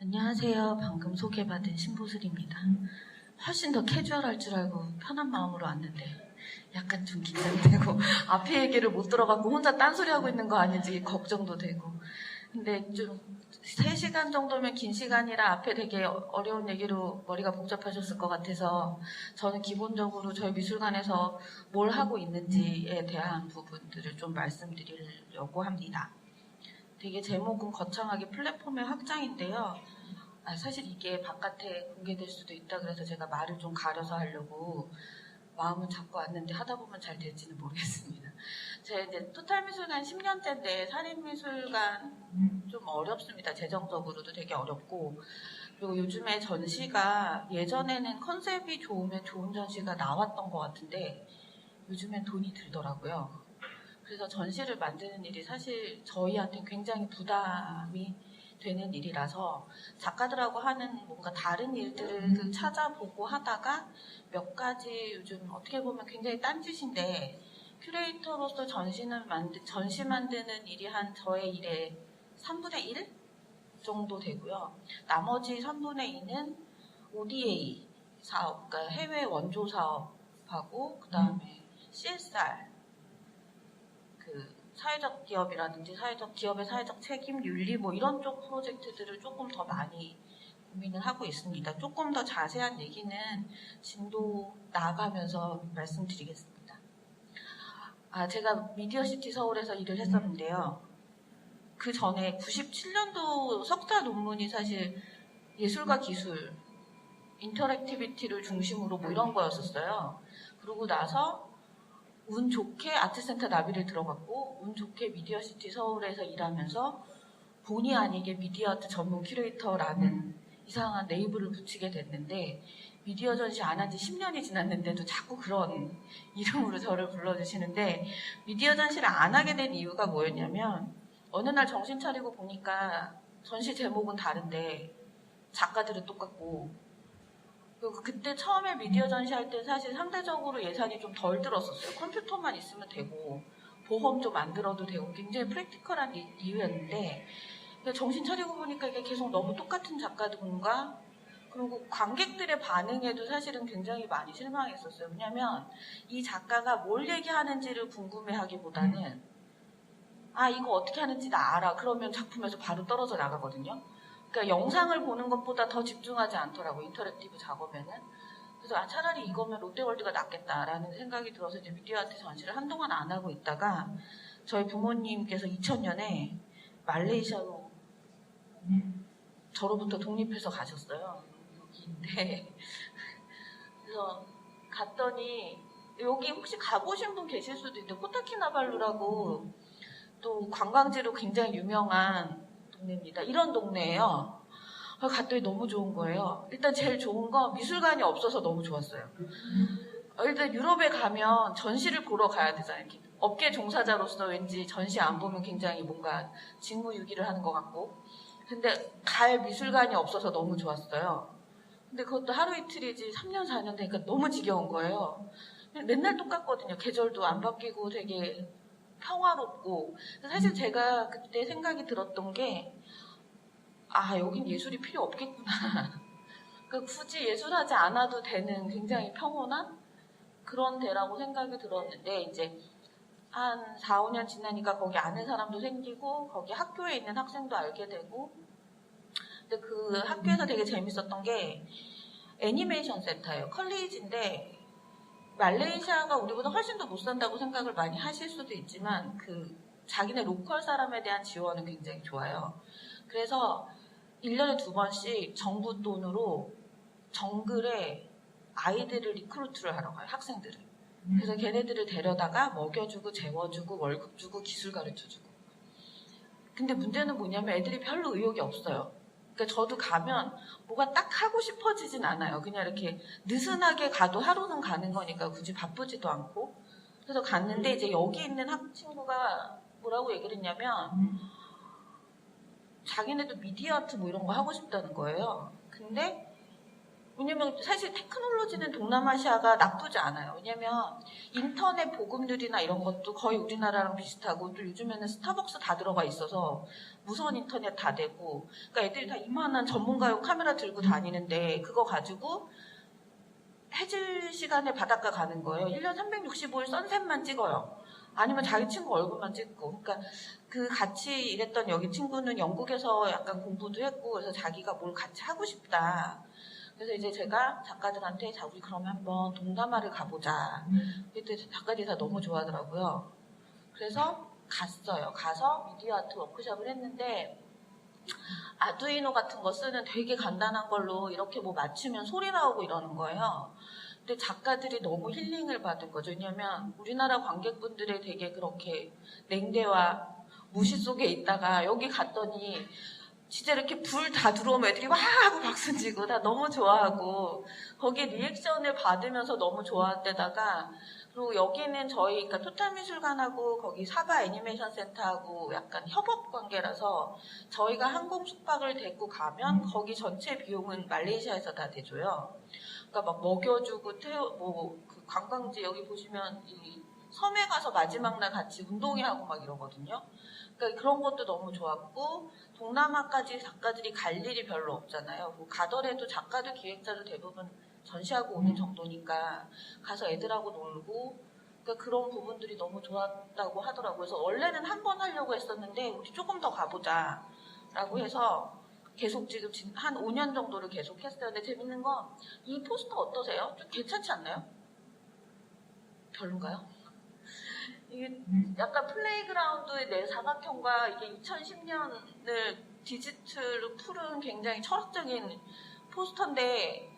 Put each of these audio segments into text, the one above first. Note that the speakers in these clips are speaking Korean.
안녕하세요. 방금 소개받은 신보슬입니다. 훨씬 더 캐주얼할 줄 알고 편한 마음으로 왔는데 약간 좀 긴장되고 앞에 얘기를 못 들어갖고 혼자 딴소리 하고 있는 거 아닌지 걱정도 되고, 근데 좀 3시간 정도면 긴 시간이라 앞에 되게 어려운 얘기로 머리가 복잡하셨을 것 같아서 저는 기본적으로 저희 미술관에서 뭘 하고 있는지에 대한 부분들을 좀 말씀드리려고 합니다. 되게 제목은 거창하게 플랫폼의 확장인데요. 사실 이게 바깥에 공개될 수도 있다 그래서 제가 말을 좀 가려서 하려고 마음은 잡고 왔는데 하다 보면 잘 될지는 모르겠습니다. 제가 이제 토탈미술관 10년째인데 산림미술관 좀 어렵습니다. 재정적으로도 되게 어렵고, 그리고 요즘에 전시가 예전에는 컨셉이 좋으면 좋은 전시가 나왔던 것 같은데 요즘엔 돈이 들더라고요. 그래서 전시를 만드는 일이 사실 저희한테 굉장히 부담이 되는 일이라서 작가들하고 하는 뭔가 다른 일들을 찾아보고 하다가 몇 가지 요즘 어떻게 보면 굉장히 딴짓인데, 큐레이터로서 전시 만드는 일이 한 저의 일의 3분의 1 정도 되고요. 나머지 3분의 2는 ODA 사업, 그러니까 해외 원조 사업하고 그 다음에 CSR, 사회적 기업이라든지 기업의 사회적 책임, 윤리 뭐 이런 쪽 프로젝트들을 조금 더 많이 고민을 하고 있습니다. 조금 더 자세한 얘기는 진도 나아가면서 말씀드리겠습니다. 제가 미디어시티 서울에서 일을 했었는데요. 그 전에 97년도 석사 논문이 사실 예술과 기술, 인터랙티비티를 중심으로 뭐 이런 거였었어요. 그러고 나서 운 좋게 아트센터 나비를 들어갔고, 운 좋게 미디어시티 서울에서 일하면서 본의 아니게 미디어아트 전문 큐레이터라는 이상한 네이블을 붙이게 됐는데, 미디어 전시 안 한 지 10년이 지났는데도 자꾸 그런 이름으로 저를 불러주시는데, 미디어 전시를 안 하게 된 이유가 뭐였냐면, 어느 날 정신 차리고 보니까 전시 제목은 다른데 작가들은 똑같고, 그리고 그때 처음에 미디어 전시할 때 사실 상대적으로 예산이 좀 덜 들었었어요. 컴퓨터만 있으면 되고 보험 좀 안 들어도 되고 굉장히 프랙티컬한 이유였는데, 정신 차리고 보니까 이게 계속 너무 똑같은 작가들과, 그리고 관객들의 반응에도 사실은 굉장히 많이 실망했었어요. 왜냐하면 이 작가가 뭘 얘기하는지를 궁금해하기보다는 이거 어떻게 하는지 나 알아, 그러면 작품에서 바로 떨어져 나가거든요. 그러니까 영상을 보는 것보다 더 집중하지 않더라고, 인터랙티브 작업에는. 그래서 차라리 이거면 롯데월드가 낫겠다라는 생각이 들어서 이제 미디어 아트 전시를 한동안 안 하고 있다가, 저희 부모님께서 2000년에 말레이시아로 저로부터 독립해서 가셨어요. 여기인데 그래서 갔더니, 여기 혹시 가보신 분 계실 수도 있는데 코타키나발루라고 또 관광지로 굉장히 유명한 동네입니다. 이런 동네예요. 갔더니 너무 좋은 거예요. 일단 제일 좋은 건 미술관이 없어서 너무 좋았어요. 일단 유럽에 가면 전시를 보러 가야 되잖아요. 업계 종사자로서 왠지 전시 안 보면 굉장히 뭔가 직무유기를 하는 것 같고, 근데 갈 미술관이 없어서 너무 좋았어요. 근데 그것도 하루 이틀이지 3년 4년 되니까 너무 지겨운 거예요. 맨날 똑같거든요. 계절도 안 바뀌고 되게 평화롭고. 사실 제가 그때 생각이 들었던 게, 여긴 예술이 필요 없겠구나. 그러니까 굳이 예술하지 않아도 되는 굉장히 평온한 그런 데라고 생각이 들었는데, 이제 한 4, 5년 지나니까 거기 아는 사람도 생기고 거기 학교에 있는 학생도 알게 되고. 근데 그 학교에서 되게 재밌었던 게 애니메이션 센터예요. 컬리지인데 말레이시아가 우리보다 훨씬 더 못 산다고 생각을 많이 하실 수도 있지만 자기네 로컬 사람에 대한 지원은 굉장히 좋아요. 그래서 1년에 2번씩 정부 돈으로 정글에 아이들을 리크루트를 하러 가요, 학생들을. 그래서 걔네들을 데려다가 먹여주고 재워주고 월급 주고 기술 가르쳐주고. 근데 문제는 뭐냐면 애들이 별로 의욕이 없어요. 그러니까 저도 가면 뭐가 딱 하고 싶어지진 않아요. 그냥 이렇게 느슨하게 가도 하루는 가는 거니까 굳이 바쁘지도 않고. 그래서 갔는데 이제 여기 있는 친구가 뭐라고 얘기를 했냐면, 자기네도 미디어 아트 뭐 이런 거 하고 싶다는 거예요. 근데 왜냐면 사실 테크놀로지는 동남아시아가 나쁘지 않아요. 왜냐면 인터넷 보급률이나 이런 것도 거의 우리나라랑 비슷하고 또 요즘에는 스타벅스 다 들어가 있어서 무선 인터넷 다 되고 그러니까 애들이 다 이만한 전문가용 카메라 들고 다니는데 그거 가지고 해질 시간에 바닷가 가는 거예요. 1년 365일 선셋만 찍어요. 아니면 자기 친구 얼굴만 찍고. 그러니까 그 같이 일했던 여기 친구는 영국에서 약간 공부도 했고 그래서 자기가 뭘 같이 하고 싶다. 그래서 이제 제가 작가들한테 자 우리 그러면 한번 동남아를 가보자. 그때 작가들이 다 너무 좋아하더라고요. 그래서 갔어요. 가서 미디어 아트 워크숍을 했는데 아두이노 같은 거 쓰는 되게 간단한 걸로 이렇게 뭐 맞추면 소리 나오고 이러는 거예요. 근데 작가들이 너무 힐링을 받은 거죠. 왜냐면 우리나라 관객분들의 되게 그렇게 냉대와 무시 속에 있다가 여기 갔더니 진짜 이렇게 불 다 들어오면 애들이 와 하고 박수치고 다 너무 좋아하고 거기에 리액션을 받으면서 너무 좋아한데다가 그리고 여기는 저희 그러니까 토탈미술관하고 거기 사바 애니메이션 센터하고 약간 협업 관계라서 저희가 항공 숙박을 데리고 가면 거기 전체 비용은 말레이시아에서 다 대줘요. 그러니까 막 먹여주고 그 관광지 여기 보시면 이 섬에 가서 마지막 날 같이 운동회하고 막 이러거든요. 그러니까 그런 것도 너무 좋았고 동남아까지 작가들이 갈 일이 별로 없잖아요. 뭐 가더라도 작가들 기획자도 대부분 전시하고 오는 정도니까 가서 애들하고 놀고 그러니까 그런 부분들이 너무 좋았다고 하더라고요. 그래서 원래는 한 번 하려고 했었는데 우리 조금 더 가보자 라고 해서 계속 지금 한 5년 정도를 계속 했어요. 근데 재밌는 건 이 포스터 어떠세요? 좀 괜찮지 않나요? 별론가요? 이게 약간 플레이그라운드의 내 사각형과 이게 2010년을 디지털로 풀은 굉장히 철학적인 포스터인데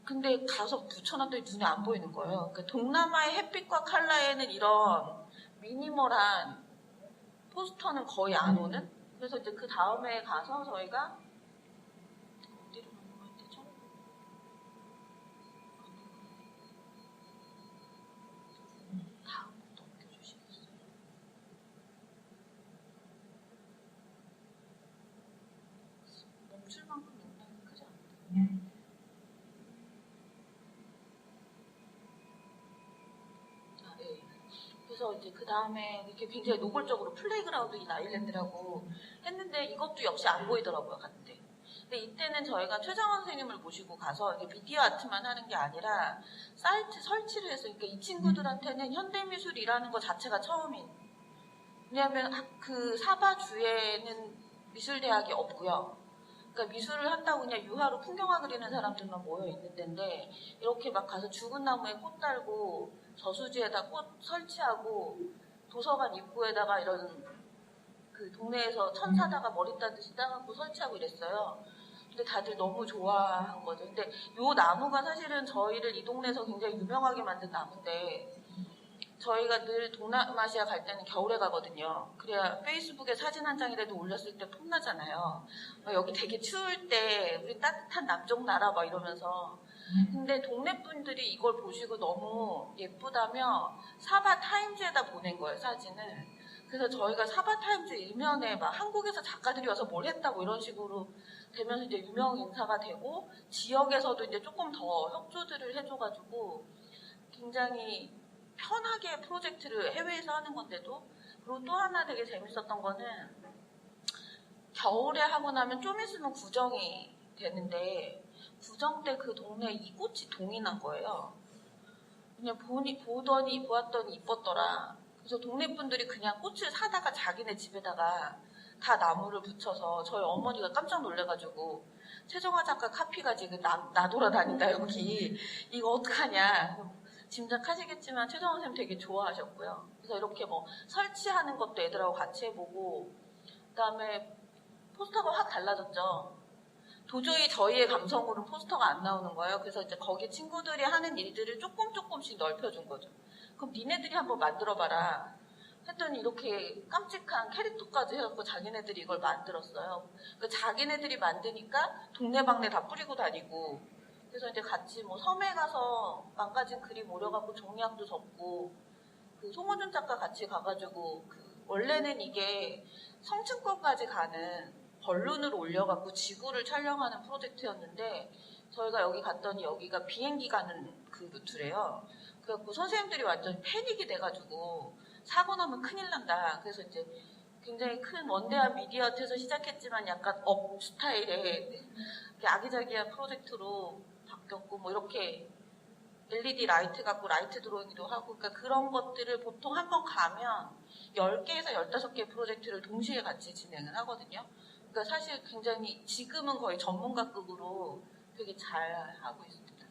근데 가서 붙여놨더니 눈에 안 보이는 거예요. 그러니까 동남아의 햇빛과 컬러에는 이런 미니멀한 포스터는 거의 안 오는? 그래서 이제 그 다음에 가서 저희가 어디로 넘어가야 되죠? 다음부터 넘겨주시겠어요? 멈출 만큼 용량이 크지 않나요? 그래서 이제 그 다음에 이렇게 굉장히 노골적으로 플레이그라운드 인 아일랜드라고 했는데 이것도 역시 안 보이더라고요, 갔는데. 근데 이때는 저희가 최정원 선생님을 모시고 가서 이게 미디어 아트만 하는 게 아니라 사이트 설치를 해서 그러니까 이 친구들한테는 현대미술이라는 것 자체가 처음인. 왜냐하면 그 사바 주에는 미술대학이 없고요. 그러니까 미술을 한다고 그냥 유화로 풍경화 그리는 사람들만 모여 있는 데인데 이렇게 막 가서 죽은 나무에 꽃 달고 저수지에다 꽃 설치하고 도서관 입구에다가 이런 그 동네에서 천사다가 머리 따듯이 따갖고 설치하고 이랬어요. 근데 다들 너무 좋아한 거죠. 근데 요 나무가 사실은 저희를 이 동네에서 굉장히 유명하게 만든 나무인데 저희가 늘 동남아시아 갈 때는 겨울에 가거든요. 그래야 페이스북에 사진 한 장이라도 올렸을 때 폼나잖아요. 여기 되게 추울 때 우리 따뜻한 남쪽 나라 막 이러면서 근데 동네 분들이 이걸 보시고 너무 예쁘다며 사바 타임즈에다 보낸 거예요, 사진을. 그래서 저희가 사바 타임즈 일면에 막 한국에서 작가들이 와서 뭘 했다고 이런 식으로 되면서 이제 유명 인사가 되고 지역에서도 이제 조금 더 협조들을 해줘가지고 굉장히 편하게 프로젝트를 해외에서 하는 건데도 그리고 또 하나 되게 재밌었던 거는 겨울에 하고 나면 좀 있으면 구정이 되는데 구정 때 그 동네에 이 꽃이 동이 난 거예요. 그냥 보았더니 이뻤더라. 그래서 동네 분들이 그냥 꽃을 사다가 자기네 집에다가 다 나무를 붙여서 저희 어머니가 깜짝 놀래가지고 최정화 작가 카피가 지금 나 돌아다닌다 여기 이거 어떡하냐. 짐작하시겠지만 최정원 선생님 되게 좋아하셨고요. 그래서 이렇게 뭐 설치하는 것도 애들하고 같이 해보고 그다음에 포스터가 확 달라졌죠. 도저히 저희의 감성으로는 포스터가 안 나오는 거예요. 그래서 이제 거기 친구들이 하는 일들을 조금씩 넓혀준 거죠. 그럼 니네들이 한번 만들어봐라. 했더니 이렇게 깜찍한 캐릭터까지 해갖고 자기네들이 이걸 만들었어요. 그러니까 자기네들이 만드니까 동네방네 다 뿌리고 다니고 그래서 이제 같이 뭐 섬에 가서 망가진 그림 오려갖고 종이학도 접고 그 송호준 작가 같이 가가지고 그 원래는 이게 성층권까지 가는 벌룬을 올려갖고 지구를 촬영하는 프로젝트였는데 저희가 여기 갔더니 여기가 비행기 가는 그 루트래요. 그래갖고 선생님들이 완전 패닉이 돼가지고 사고 나면 큰일 난다. 그래서 이제 굉장히 큰 원대한 미디어트에서 시작했지만 약간 업 스타일의 아기자기한 프로젝트로 바뀌었고 뭐 이렇게 LED 라이트 갖고 라이트 드로잉도 하고 그러니까 그런 것들을 보통 한번 가면 10개에서 15개 프로젝트를 동시에 같이 진행을 하거든요. 그러니까 사실 굉장히 지금은 거의 전문가급으로 되게 잘 하고 있습니다.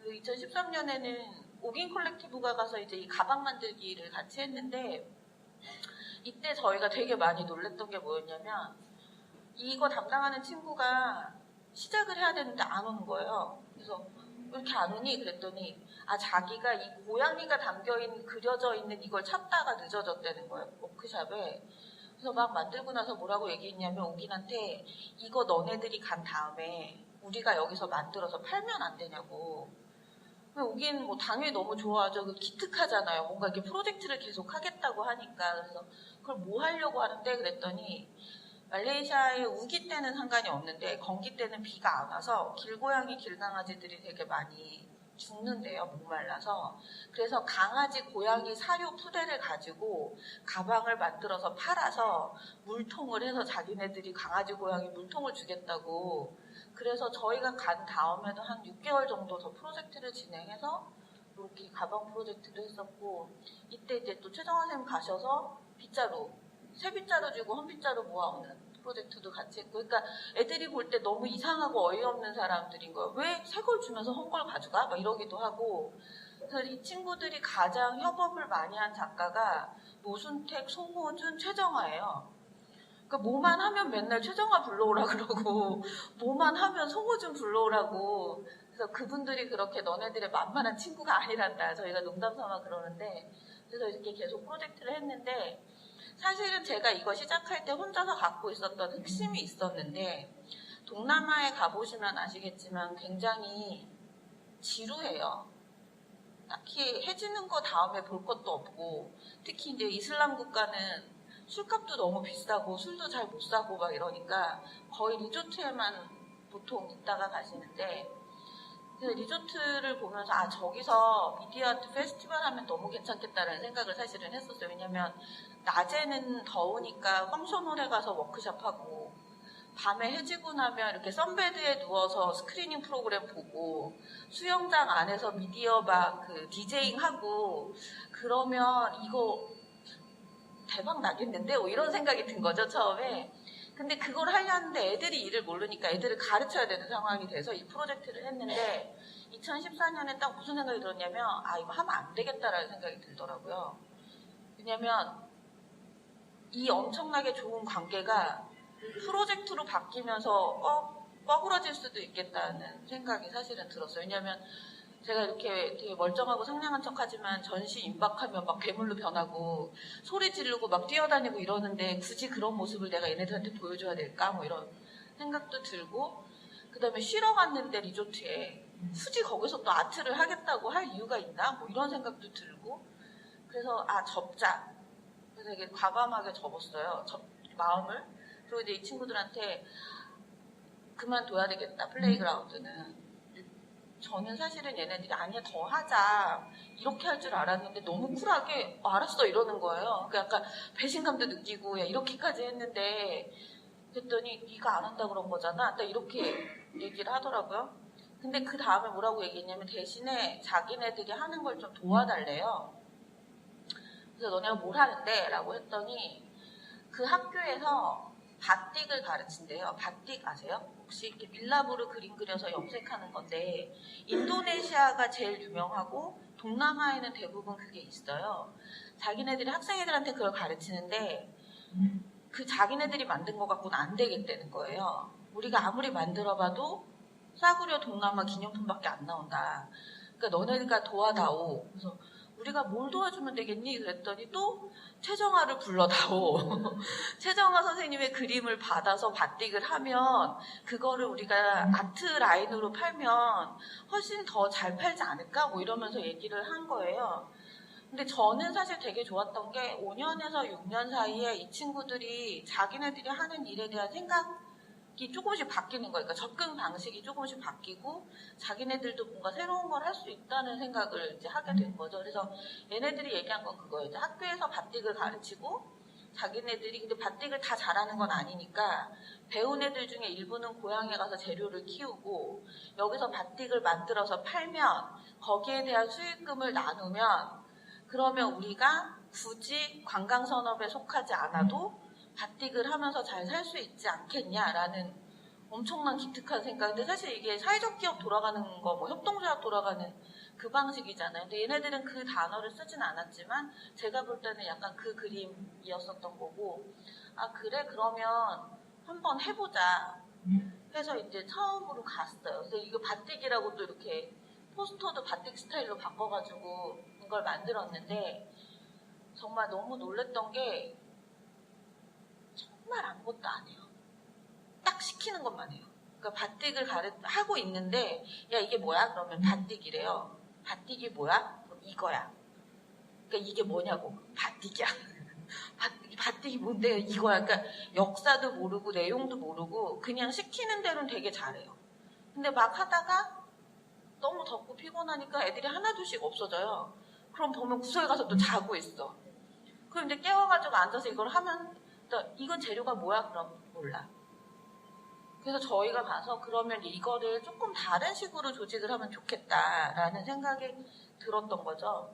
2013년에는 오긴 콜렉티브가 가서 이제 이 가방 만들기를 같이 했는데 이때 저희가 되게 많이 놀랬던 게 뭐였냐면 이거 담당하는 친구가 시작을 해야 되는데 안 오는 거예요. 그래서 왜 이렇게 안 오니? 그랬더니 자기가 이 고양이가 담겨있는 그려져 있는 이걸 찾다가 늦어졌다는 거예요. 워크샵에. 그래서 막 만들고 나서 뭐라고 얘기했냐면 오긴한테 이거 너네들이 간 다음에 우리가 여기서 만들어서 팔면 안 되냐고. 오긴 뭐 당연히 너무 좋아하죠. 기특하잖아요. 뭔가 이렇게 프로젝트를 계속 하겠다고 하니까. 그래서 그걸 뭐 하려고 하는데 그랬더니 말레이시아의 우기 때는 상관이 없는데 건기 때는 비가 안 와서 길고양이 길강아지들이 되게 많이 죽는데요. 목말라서. 그래서 강아지 고양이 사료 푸대를 가지고 가방을 만들어서 팔아서 물통을 해서 자기네들이 강아지 고양이 물통을 주겠다고. 그래서 저희가 간 다음에도 한 6개월 정도 더 프로젝트를 진행해서 이렇게 가방 프로젝트도 했었고 이때 이제 또 최정화 선생님 가셔서 빗자루 새 빗자루 주고 헌 빗자루 모아오는 프로젝트도 같이 했고 그러니까 애들이 볼 때 너무 이상하고 어이없는 사람들인 거예요. 왜 새 걸 주면서 헌 걸 가져가? 막 이러기도 하고 그래서 이 친구들이 가장 협업을 많이 한 작가가 노순택, 송호준, 최정화예요. 그러니까 뭐만 하면 맨날 최정화 불러오라 그러고 뭐만 하면 송호준 불러오라고 그래서 그분들이 그렇게 너네들의 만만한 친구가 아니란다. 저희가 농담삼아 그러는데 그래서 이렇게 계속 프로젝트를 했는데 사실은 제가 이거 시작할 때 혼자서 갖고 있었던 흑심이 있었는데 동남아에 가보시면 아시겠지만 굉장히 지루해요. 딱히 해지는 거 다음에 볼 것도 없고 특히 이제 이슬람 국가는 술값도 너무 비싸고 술도 잘 못 사고 막 이러니까 거의 리조트에만 보통 있다가 가시는데 리조트를 보면서 저기서 미디어 아트 페스티벌 하면 너무 괜찮겠다라는 생각을 사실은 했었어요. 왜냐면 낮에는 더우니까 펑션홀에 가서 워크숍하고 밤에 해지고 나면 이렇게 선베드에 누워서 스크리닝 프로그램 보고 수영장 안에서 미디어 막 그 디제잉 하고 그러면 이거 대박 나겠는데? 이런 생각이 든 거죠, 처음에. 근데 그걸 하려는데 애들이 일을 모르니까 애들을 가르쳐야 되는 상황이 돼서 이 프로젝트를 했는데 2014년에 딱 무슨 생각이 들었냐면 이거 하면 안 되겠다라는 생각이 들더라고요. 왜냐면 이 엄청나게 좋은 관계가 프로젝트로 바뀌면서 뻐그러질 수도 있겠다는 생각이 사실은 들었어요. 왜냐면 제가 이렇게 되게 멀쩡하고 상냥한 척하지만 전시 임박하면 막 괴물로 변하고 소리 지르고 막 뛰어다니고 이러는데 굳이 그런 모습을 내가 얘네들한테 보여줘야 될까? 뭐 이런 생각도 들고 그 다음에 쉬러 갔는데 리조트에 굳이 거기서 또 아트를 하겠다고 할 이유가 있나? 뭐 이런 생각도 들고 그래서 접자. 그래서 되게 과감하게 접었어요. 마음을. 그리고 이제 이 친구들한테 그만둬야 되겠다. 플레이그라운드는. 저는 사실은 얘네들이 아니야 더 하자 이렇게 할 줄 알았는데 너무 쿨하게 알았어 이러는 거예요. 그러니까 약간 배신감도 느끼고 야 이렇게까지 했는데 그랬더니 네가 안 한다 그런 거잖아. 딱 이렇게 얘기를 하더라고요. 근데 그 다음에 뭐라고 얘기했냐면 대신에 자기네들이 하는 걸 좀 도와달래요. 그래서 너네가 뭘 하는데? 라고 했더니 그 학교에서 바틱을 가르친대요. 바틱 아세요? 혹시 이렇게 밀라브로 그림 그려서 염색하는 건데 인도네시아가 제일 유명하고 동남아에는 대부분 그게 있어요. 자기네들이 학생애들한테 그걸 가르치는데 그 자기네들이 만든 것 갖고는 안 되겠다는 거예요. 우리가 아무리 만들어봐도 싸구려 동남아 기념품밖에 안 나온다. 그러니까 너네가 도와다오. 그래서 우리가 뭘 도와주면 되겠니? 그랬더니 또 최정화를 불러다오. 최정화 선생님의 그림을 받아서 바틱을 하면 그거를 우리가 아트 라인으로 팔면 훨씬 더 잘 팔지 않을까? 뭐 이러면서 얘기를 한 거예요. 근데 저는 사실 되게 좋았던 게 5년에서 6년 사이에 이 친구들이 자기네들이 하는 일에 대한 생각이 조금씩 바뀌는 거예요. 그러니까 접근 방식이 조금씩 바뀌고 자기네들도 뭔가 새로운 걸 할 수 있다는 생각을 이제 하게 된 거죠. 그래서 얘네들이 얘기한 건 그거예요. 이제 학교에서 바틱을 가르치고 자기네들이 근데 바틱을 다 잘하는 건 아니니까 배운 애들 중에 일부는 고향에 가서 재료를 키우고 여기서 바틱을 만들어서 팔면 거기에 대한 수익금을 나누면 그러면 우리가 굳이 관광산업에 속하지 않아도 바틱을 하면서 잘 살 수 있지 않겠냐라는 엄청난 기특한 생각인데 사실 이게 사회적 기업 돌아가는 거, 뭐 협동조합 돌아가는 그 방식이잖아요. 근데 얘네들은 그 단어를 쓰진 않았지만 제가 볼 때는 약간 그 그림이었었던 거고 아 그래 그러면 한번 해보자 해서 이제 처음으로 갔어요. 그래서 이거 바틱이라고 또 이렇게 포스터도 바틱 스타일로 바꿔가지고 이걸 만들었는데 정말 너무 놀랬던 게 정말 아무것도 안 해요. 딱 시키는 것만 해요. 그러니까 바틱을 하고 있는데 야 이게 뭐야? 그러면 바틱이래요. 바틱이 뭐야? 그럼 이거야. 그러니까 이게 뭐냐고. 바틱이야. 바틱이 뭔데 이거야. 그러니까 역사도 모르고 내용도 모르고 그냥 시키는 대로는 되게 잘해요. 근데 막 하다가 너무 덥고 피곤하니까 애들이 하나둘씩 없어져요. 그럼 보면 구석에 가서 또 자고 있어. 그럼 이제 깨워가지고 앉아서 이걸 하면 이건 재료가 뭐야? 그럼 몰라. 그래서 저희가 가서 그러면 이거를 조금 다른 식으로 조직을 하면 좋겠다라는 생각이 들었던 거죠.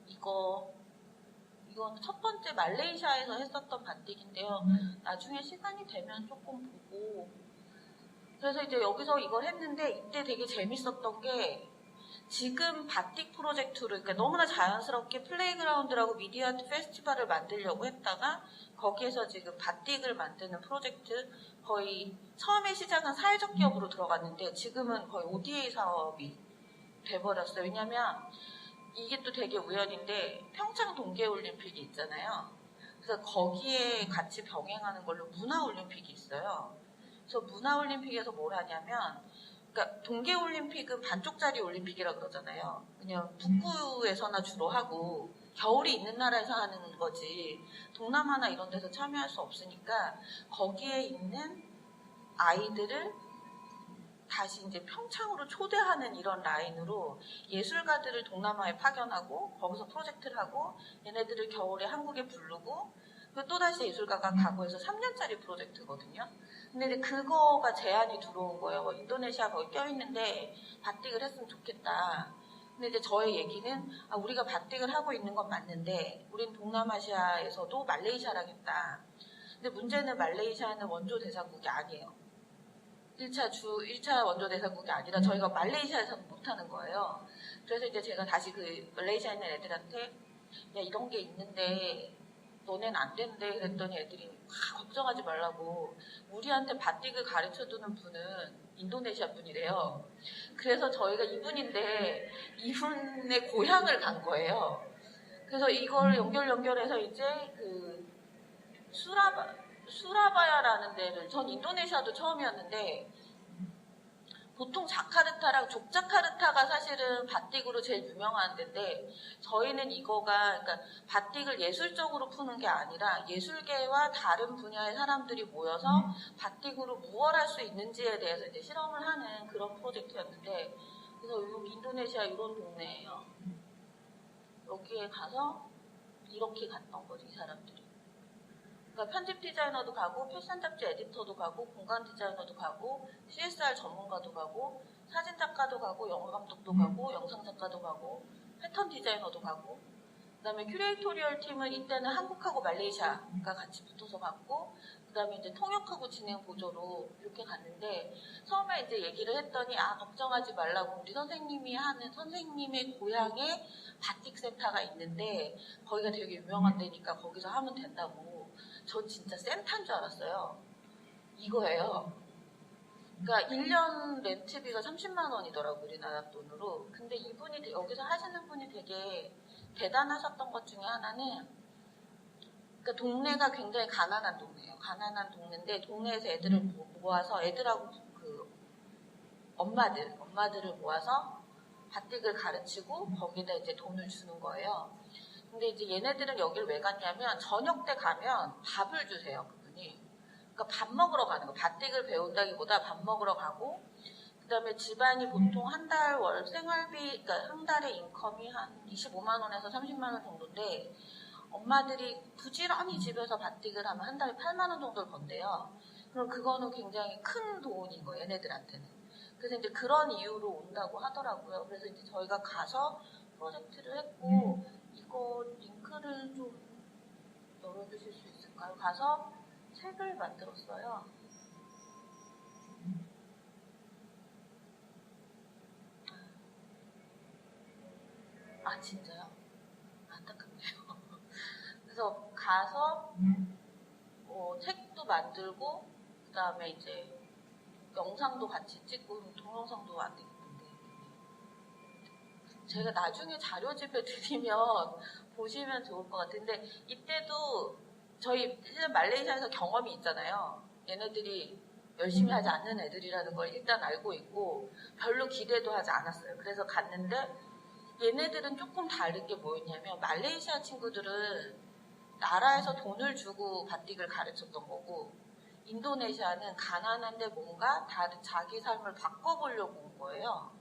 이건 첫 번째 말레이시아에서 했었던 바틱인데요. 나중에 시간이 되면 조금 보고 그래서 이제 여기서 이걸 했는데 이때 되게 재밌었던 게 지금 바틱 프로젝트로 그러니까 너무나 자연스럽게 플레이그라운드라고 미디어 아트 페스티벌을 만들려고 했다가 거기에서 지금 바틱을 만드는 프로젝트 거의 처음에 시작은 사회적 기업으로 들어갔는데 지금은 거의 ODA 사업이 돼버렸어요. 왜냐면 이게 또 되게 우연인데 평창 동계올림픽이 있잖아요. 그래서 거기에 같이 병행하는 걸로 문화올림픽이 있어요. 그래서 문화올림픽에서 뭘 하냐면 그러니까 동계올림픽은 반쪽짜리 올림픽이라 그러잖아요. 그냥 북구에서나 주로 하고 겨울이 있는 나라에서 하는 거지 동남아나 이런 데서 참여할 수 없으니까 거기에 있는 아이들을 다시 이제 평창으로 초대하는 이런 라인으로 예술가들을 동남아에 파견하고 거기서 프로젝트를 하고 얘네들을 겨울에 한국에 부르고 또다시 예술가가 가고 해서 3년짜리 프로젝트거든요. 근데 그거가 제안이 들어온 거예요. 인도네시아 거기 껴있는데 바틱을 했으면 좋겠다. 근데 이제 저의 얘기는 우리가 바틱을 하고 있는 건 맞는데 우린 동남아시아에서도 말레이시아라겠다. 근데 문제는 말레이시아는 원조 대상국이 아니에요. 1차 원조 대상국이 아니라 저희가 말레이시아에서는 못하는 거예요. 그래서 이제 제가 다시 그 말레이시아에 있는 애들한테 야 이런 게 있는데 너넨 안 된대 그랬더니 애들이 걱정하지 말라고 우리한테 바틱을 가르쳐주는 분은 인도네시아 분이래요. 그래서 저희가 이분인데 이분의 고향을 간 거예요. 그래서 이걸 연결해서 이제 그 수라바야라는 데를 전 인도네시아도 처음이었는데 보통 자카르타랑 족자카르타가 사실은 바틱으로 제일 유명한 데인데 저희는 이거가 그러니까 바틱을 예술적으로 푸는 게 아니라 예술계와 다른 분야의 사람들이 모여서 바틱으로 무엇 할 수 있는지에 대해서 이제 실험을 하는 그런 프로젝트였는데 그래서 여기 인도네시아 이런 동네예요. 여기에 가서 이렇게 갔던 거지 이 사람들이. 그러니까 편집 디자이너도 가고 패션 잡지 에디터도 가고 공간 디자이너도 가고 CSR 전문가도 가고 사진 작가도 가고 영화 감독도 가고 영상 작가도 가고 패턴 디자이너도 가고 그다음에 큐레이토리얼 팀은 이때는 한국하고 말레이시아가 같이 붙어서 갔고 그다음에 이제 통역하고 진행 보조로 이렇게 갔는데 처음에 이제 얘기를 했더니 걱정하지 말라고 우리 선생님이 하는 선생님의 고향에 바틱 센터가 있는데 거기가 되게 유명한 데니까 거기서 하면 된다고. 전 진짜 센터인 줄 알았어요. 이거예요. 그러니까 1년 렌트비가 30만 원이더라고요. 우리나라 돈으로. 근데 이분이 여기서 하시는 분이 되게 대단하셨던 것 중에 하나는 그러니까 동네가 굉장히 가난한 동네예요. 가난한 동네인데 동네에서 애들을 모아서 애들하고 그 엄마들을 모아서 바틱을 가르치고 거기다 이제 돈을 주는 거예요. 근데 이제 얘네들은 여길 왜 갔냐면 저녁 때 가면 밥을 주세요, 그분이. 그러니까 밥 먹으러 가는 거. 바틱을 배운다기보다 밥 먹으러 가고, 그다음에 집안이 보통 한 달 월 생활비, 그러니까 한 달에 인컴이 한 25만 원에서 30만 원 정도인데, 엄마들이 부지런히 집에서 바틱을 하면 한 달에 8만 원 정도를 번대요. 그럼 그거는 굉장히 큰 돈인 거예요, 얘네들한테는. 그래서 이제 그런 이유로 온다고 하더라고요. 그래서 이제 저희가 가서 프로젝트를 했고, 이거 링크를 좀 열어주실 수 있을까요? 가서 책을 만들었어요. 아, 진짜요? 안타깝네요. 그래서 가서 책도 만들고, 그 다음에 이제 영상도 같이 찍고, 동영상도 만들겠는데, 제가 나중에 자료집에 드리면 보시면 좋을 것 같은데, 이때도 저희 말레이시아에서 경험이 있잖아요. 얘네들이 열심히 하지 않는 애들이라는 걸 일단 알고 있고, 별로 기대도 하지 않았어요. 그래서 갔는데, 얘네들은 조금 다른 게 뭐였냐면, 말레이시아 친구들은 나라에서 돈을 주고 바틱을 가르쳤던 거고, 인도네시아는 가난한데 뭔가 다른 자기 삶을 바꿔보려고 온 거예요.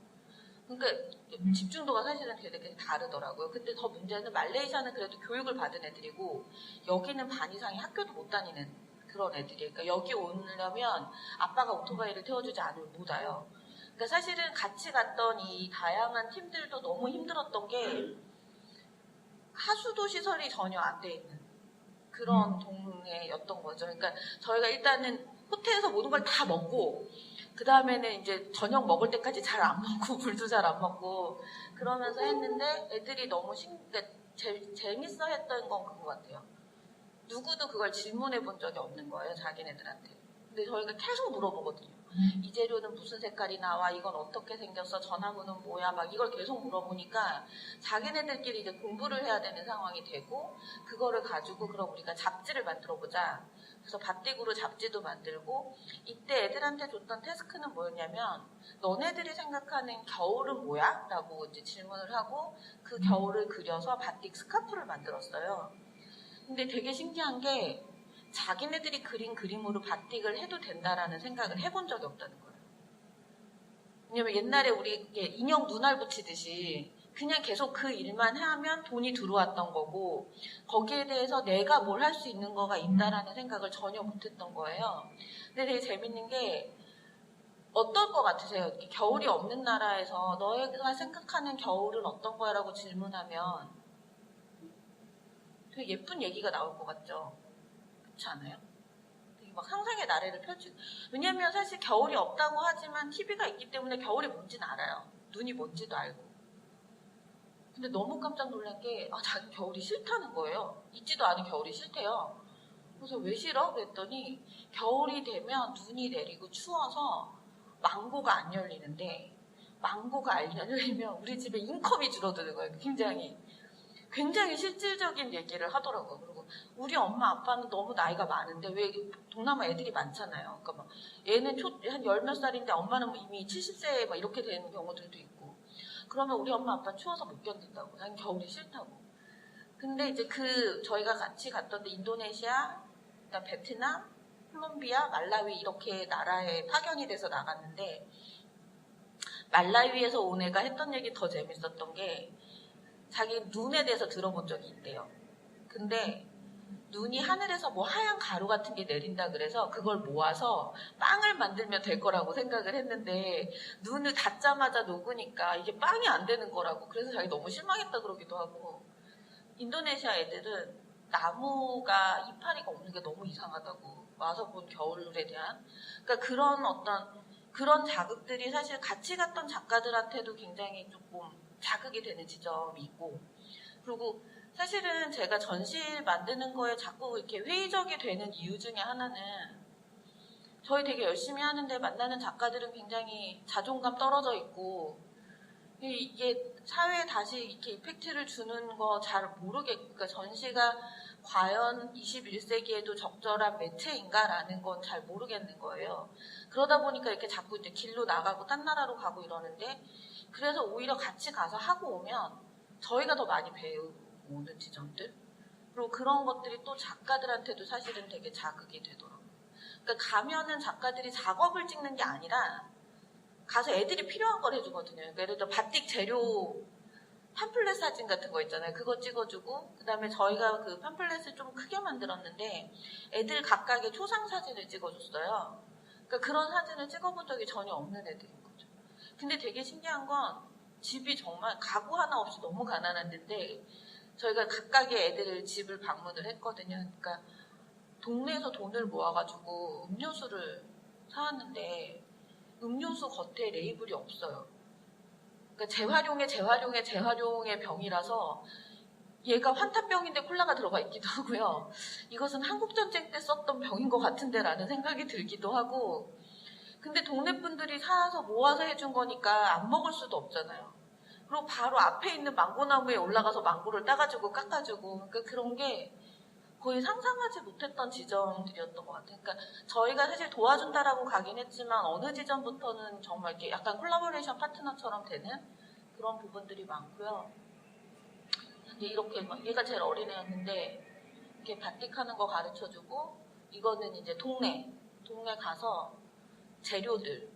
그러니까 집중도가 사실은 되게 다르더라고요. 근데 더 문제는 말레이시아는 그래도 교육을 받은 애들이고, 여기는 반 이상이 학교도 못 다니는 그런 애들이에요. 그러니까 여기 오려면 아빠가 오토바이를 태워주지 않으면 못 와요. 그러니까 사실은 같이 갔던 이 다양한 팀들도 너무 힘들었던 게, 하수도 시설이 전혀 안 돼 있는 그런 동네였던 거죠. 그러니까 저희가 일단은 호텔에서 모든 걸 다 먹고, 그 다음에는 이제 저녁 먹을 때까지 잘 안 먹고, 물도 잘 안 먹고, 그러면서 했는데 애들이 너무 그러니까 재밌어 했던 건 그거 같아요. 누구도 그걸 질문해 본 적이 없는 거예요, 자기네들한테. 근데 저희가 계속 물어보거든요. 이 재료는 무슨 색깔이 나와? 이건 어떻게 생겼어? 전화문은 뭐야? 막 이걸 계속 물어보니까 자기네들끼리 이제 공부를 해야 되는 상황이 되고, 그거를 가지고 그럼 우리가 잡지를 만들어 보자. 그래서 바틱으로 잡지도 만들고, 이때 애들한테 줬던 태스크는 뭐였냐면, 너네들이 생각하는 겨울은 뭐야? 라고 이제 질문을 하고, 그 겨울을 그려서 바틱 스카프를 만들었어요. 근데 되게 신기한 게, 자기네들이 그린 그림으로 바틱을 해도 된다라는 생각을 해본 적이 없다는 거예요. 왜냐면 옛날에 우리 인형 눈알 붙이듯이 그냥 계속 그 일만 하면 돈이 들어왔던 거고, 거기에 대해서 내가 뭘 할 수 있는 거가 있다라는 생각을 전혀 못했던 거예요. 근데 되게 재밌는 게, 어떨 것 같으세요? 겨울이 없는 나라에서 너희가 생각하는 겨울은 어떤 거야? 라고 질문하면 되게 예쁜 얘기가 나올 것 같죠? 그렇지 않아요? 되게 막 상상의 나래를 펼치고. 왜냐면 사실 겨울이 없다고 하지만 TV가 있기 때문에 겨울이 뭔지는 알아요. 눈이 뭔지도 알고. 근데 너무 깜짝 놀란 게, 자기 겨울이 싫다는 거예요. 있지도 않은 겨울이 싫대요. 그래서 왜 싫어? 그랬더니 겨울이 되면 눈이 내리고 추워서 망고가 안 열리는데, 망고가 안 열리면 우리 집에 인컴이 줄어드는 거예요. 굉장히 실질적인 얘기를 하더라고요. 그리고 우리 엄마 아빠는 너무 나이가 많은데, 왜 동남아 애들이 많잖아요. 그러니까 막 얘는 한 열 몇 살인데 엄마는 이미 70세 막 이렇게 되는 경우들도 있고, 그러면 우리 엄마 아빠는 추워서 못 견딘다고. 난 겨울이 싫다고. 근데 이제 저희가 같이 갔던 데 인도네시아, 그다음 베트남, 콜롬비아, 말라위 이렇게 나라에 파견이 돼서 나갔는데, 말라위에서 온 애가 했던 얘기 더 재밌었던 게, 자기 눈에 대해서 들어본 적이 있대요. 근데 눈이 하늘에서 뭐 하얀 가루 같은 게 내린다 그래서 그걸 모아서 빵을 만들면 될 거라고 생각을 했는데, 눈을 닫자마자 녹으니까 이게 빵이 안 되는 거라고. 그래서 자기 너무 실망했다 그러기도 하고, 인도네시아 애들은 나무가 이파리가 없는 게 너무 이상하다고, 와서 본 겨울에 대한. 그러니까 그런 자극들이 사실 같이 갔던 작가들한테도 굉장히 조금 자극이 되는 지점이 있고, 그리고 사실은 제가 전시 만드는 거에 자꾸 이렇게 회의적이 되는 이유 중에 하나는, 저희 되게 열심히 하는데 만나는 작가들은 굉장히 자존감 떨어져 있고, 이게 사회에 다시 이렇게 이펙트를 주는 거 잘 모르겠고, 그러니까 전시가 과연 21세기에도 적절한 매체인가라는 건 잘 모르겠는 거예요. 그러다 보니까 이렇게 자꾸 이제 길로 나가고 딴 나라로 가고 이러는데, 그래서 오히려 같이 가서 하고 오면 저희가 더 많이 배우는 지점들, 그리고 그런 것들이 또 작가들한테도 사실은 되게 자극이 되더라고요. 그러니까 가면은 작가들이 작업을 찍는 게 아니라 가서 애들이 필요한 걸 해주거든요. 그러니까 예를 들어 바틱 재료 팜플렛 사진 같은 거 있잖아요. 그거 찍어주고, 그 다음에 저희가 그 팜플렛을 좀 크게 만들었는데 애들 각각의 초상 사진을 찍어줬어요. 그러니까 그런 사진을 찍어본 적이 전혀 없는 애들인 거죠. 근데 되게 신기한 건 집이 정말 가구 하나 없이 너무 가난한 데인데 저희가 각각의 애들 집을 방문을 했거든요. 그러니까 동네에서 돈을 모아가지고 음료수를 사왔는데 음료수 겉에 레이블이 없어요. 그러니까 재활용의 병이라서 얘가 환타병인데 콜라가 들어가 있기도 하고요. 이것은 한국전쟁 때 썼던 병인 것 같은데 라는 생각이 들기도 하고, 근데 동네 분들이 사서 모아서 해준 거니까 안 먹을 수도 없잖아요. 그리고 바로 앞에 있는 망고나무에 올라가서 망고를 따가지고 깎아주고, 그러니까 그런 게 거의 상상하지 못했던 지점들이었던 것 같아요. 그러니까 저희가 사실 도와준다라고 가긴 했지만 어느 지점부터는 정말 이렇게 약간 콜라보레이션 파트너처럼 되는 그런 부분들이 많고요. 근데 이렇게 막 얘가 제일 어린 애였는데 이렇게 바틱하는 거 가르쳐주고, 이거는 이제 동네 가서 재료들,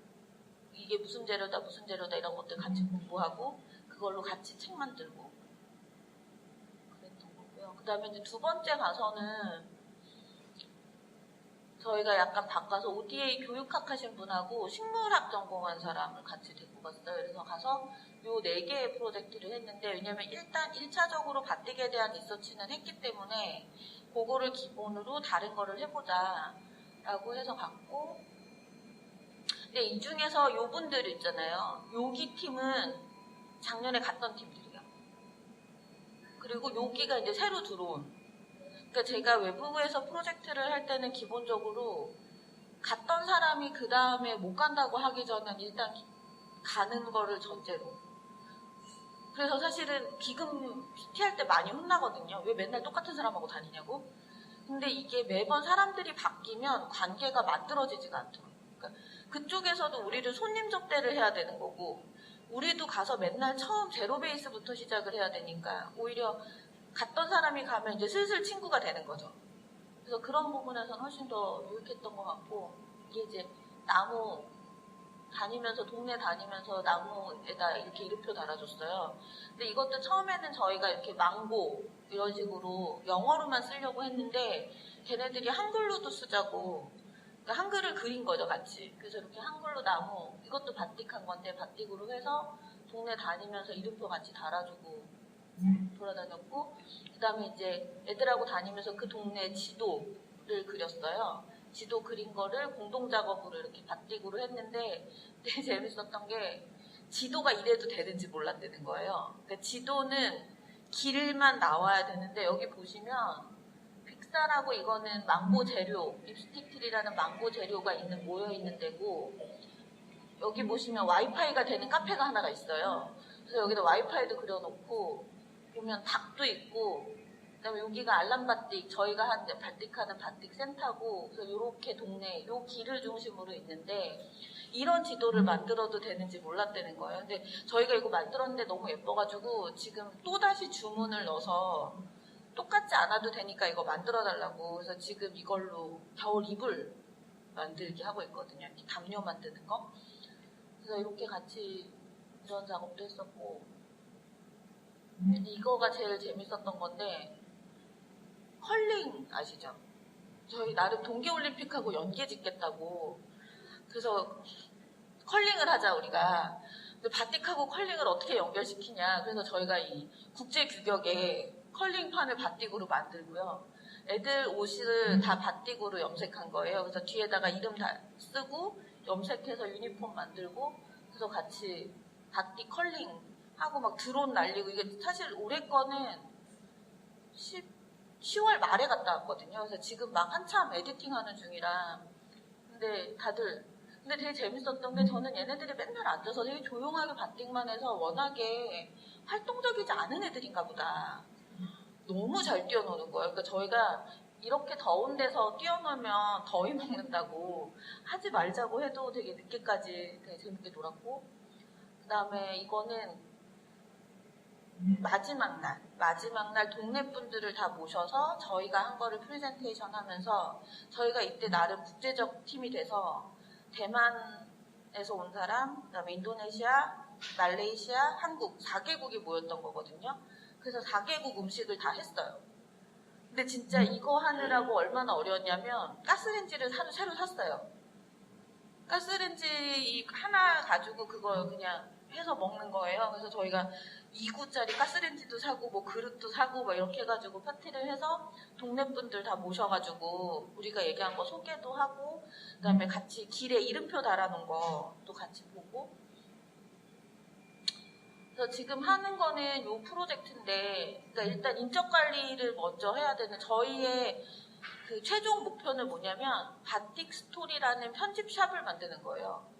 이게 무슨 재료다 이런 것들 같이 공부하고 그걸로 같이 책 만들고 그랬던 거고요. 그 다음에 이제 두 번째 가서는 저희가 약간 바꿔서 ODA 교육학 하신 분하고 식물학 전공한 사람을 같이 데리고 갔어요. 그래서 가서 요 4개의 프로젝트를 했는데, 왜냐면 일단 1차적으로 바틱에 대한 리서치는 했기 때문에 그거를 기본으로 다른 거를 해보자 라고 해서 갔고, 근데 이 중에서 요 분들 있잖아요. 여기 팀은 작년에 갔던 팀들이에요. 그리고 여기가 이제 새로 들어온. 그러니까 제가 외부에서 프로젝트를 할 때는 기본적으로 갔던 사람이 그 다음에 못 간다고 하기 전엔 일단 가는 거를 전제로. 그래서 사실은 기금 PT할 때 많이 혼나거든요. 왜 맨날 똑같은 사람하고 다니냐고. 근데 이게 매번 사람들이 바뀌면 관계가 만들어지지가 않더라고요. 그러니까 그쪽에서도 우리를 손님 접대를 해야 되는 거고, 우리도 가서 맨날 처음 제로 베이스부터 시작을 해야 되니까 오히려 갔던 사람이 가면 이제 슬슬 친구가 되는 거죠. 그래서 그런 부분에서는 훨씬 더 유익했던 것 같고, 이게 이제 나무 다니면서, 동네 다니면서 나무에다 이렇게 이름표 달아줬어요. 근데 이것도 처음에는 저희가 이렇게 망고 이런 식으로 영어로만 쓰려고 했는데 걔네들이 한글로도 쓰자고, 그러니까 한글을 그린 거죠, 같이. 그래서 이렇게 한글로 나무, 이것도 바틱한 건데 바틱으로 해서 동네 다니면서 이름표 같이 달아주고 돌아다녔고, 그 다음에 이제 애들하고 다니면서 그 동네 지도를 그렸어요. 지도 그린 거를 공동작업으로 이렇게 바틱으로 했는데 되게 재밌었던 게 지도가 이래도 되는지 몰랐다는 거예요. 그러니까 지도는 길만 나와야 되는데 여기 보시면 픽사라고, 이거는 망고 재료, 립스틱 트리라는 망고 재료가 모여있는 데고, 여기 보시면 와이파이가 되는 카페가 하나가 있어요. 그래서 여기다 와이파이도 그려놓고 보면 닭도 있고, 그다음에 여기가 알람바틱, 저희가 한 바틱하는 바틱 센터고, 그래서 이렇게 동네 요 길을 중심으로 있는데 이런 지도를 만들어도 되는지 몰랐다는 거예요. 근데 저희가 이거 만들었는데 너무 예뻐가지고 지금 또 다시 주문을 넣어서 똑같지 않아도 되니까 이거 만들어달라고, 그래서 지금 이걸로 겨울 이불 만들기 하고 있거든요. 이렇게 담요 만드는 거. 그래서 이렇게 같이 이런 작업도 했었고, 이거가 제일 재밌었던 건데, 컬링 아시죠? 저희 나름 동계올림픽하고 연계 짓겠다고, 그래서 컬링을 하자 우리가. 근데 바틱하고 컬링을 어떻게 연결시키냐, 그래서 저희가 이 국제 규격의 컬링판을 바틱으로 만들고요. 애들 옷을 다 바틱으로 염색한 거예요. 그래서 뒤에다가 이름 다 쓰고 염색해서 유니폼 만들고, 그래서 같이 바틱 컬링 하고 막 드론 날리고, 이게 사실 올해 거는 10월 말에 갔다 왔거든요. 그래서 지금 막 한참 에디팅하는 중이라. 근데 되게 재밌었던 게, 저는 얘네들이 맨날 앉아서 되게 조용하게 바틱만 해서 워낙에 활동적이지 않은 애들인가 보다. 너무 잘 뛰어노는 거예요. 그러니까 저희가 이렇게 더운 데서 뛰어놀면 더위 먹는다고 하지 말자고 해도 되게 늦게까지 되게 재밌게 놀았고, 그 다음에 이거는 마지막 날 동네 분들을 다 모셔서 저희가 한 거를 프레젠테이션 하면서 저희가 이때 나름 국제적 팀이 돼서 대만에서 온 사람, 그다음에 인도네시아, 말레이시아, 한국 4개국이 모였던 거거든요. 그래서 4개국 음식을 다 했어요. 근데 진짜 이거 하느라고 얼마나 어려웠냐면 가스레인지를 새로 샀어요. 가스레인지 하나 가지고 그걸 그냥 해서 먹는 거예요. 그래서 저희가 2구짜리 가스레인지도 사고 뭐 그릇도 사고 막 이렇게 해가지고 파티를 해서 동네 분들 다 모셔가지고 우리가 얘기한 거 소개도 하고 그다음에 같이 길에 이름표 달아놓은 것도 같이 보고. 그래서 지금 하는 거는 요 프로젝트인데, 그러니까 일단 인적 관리를 먼저 해야 되는 저희의 그 최종 목표는 뭐냐면 바틱 스토리라는 편집샵을 만드는 거예요.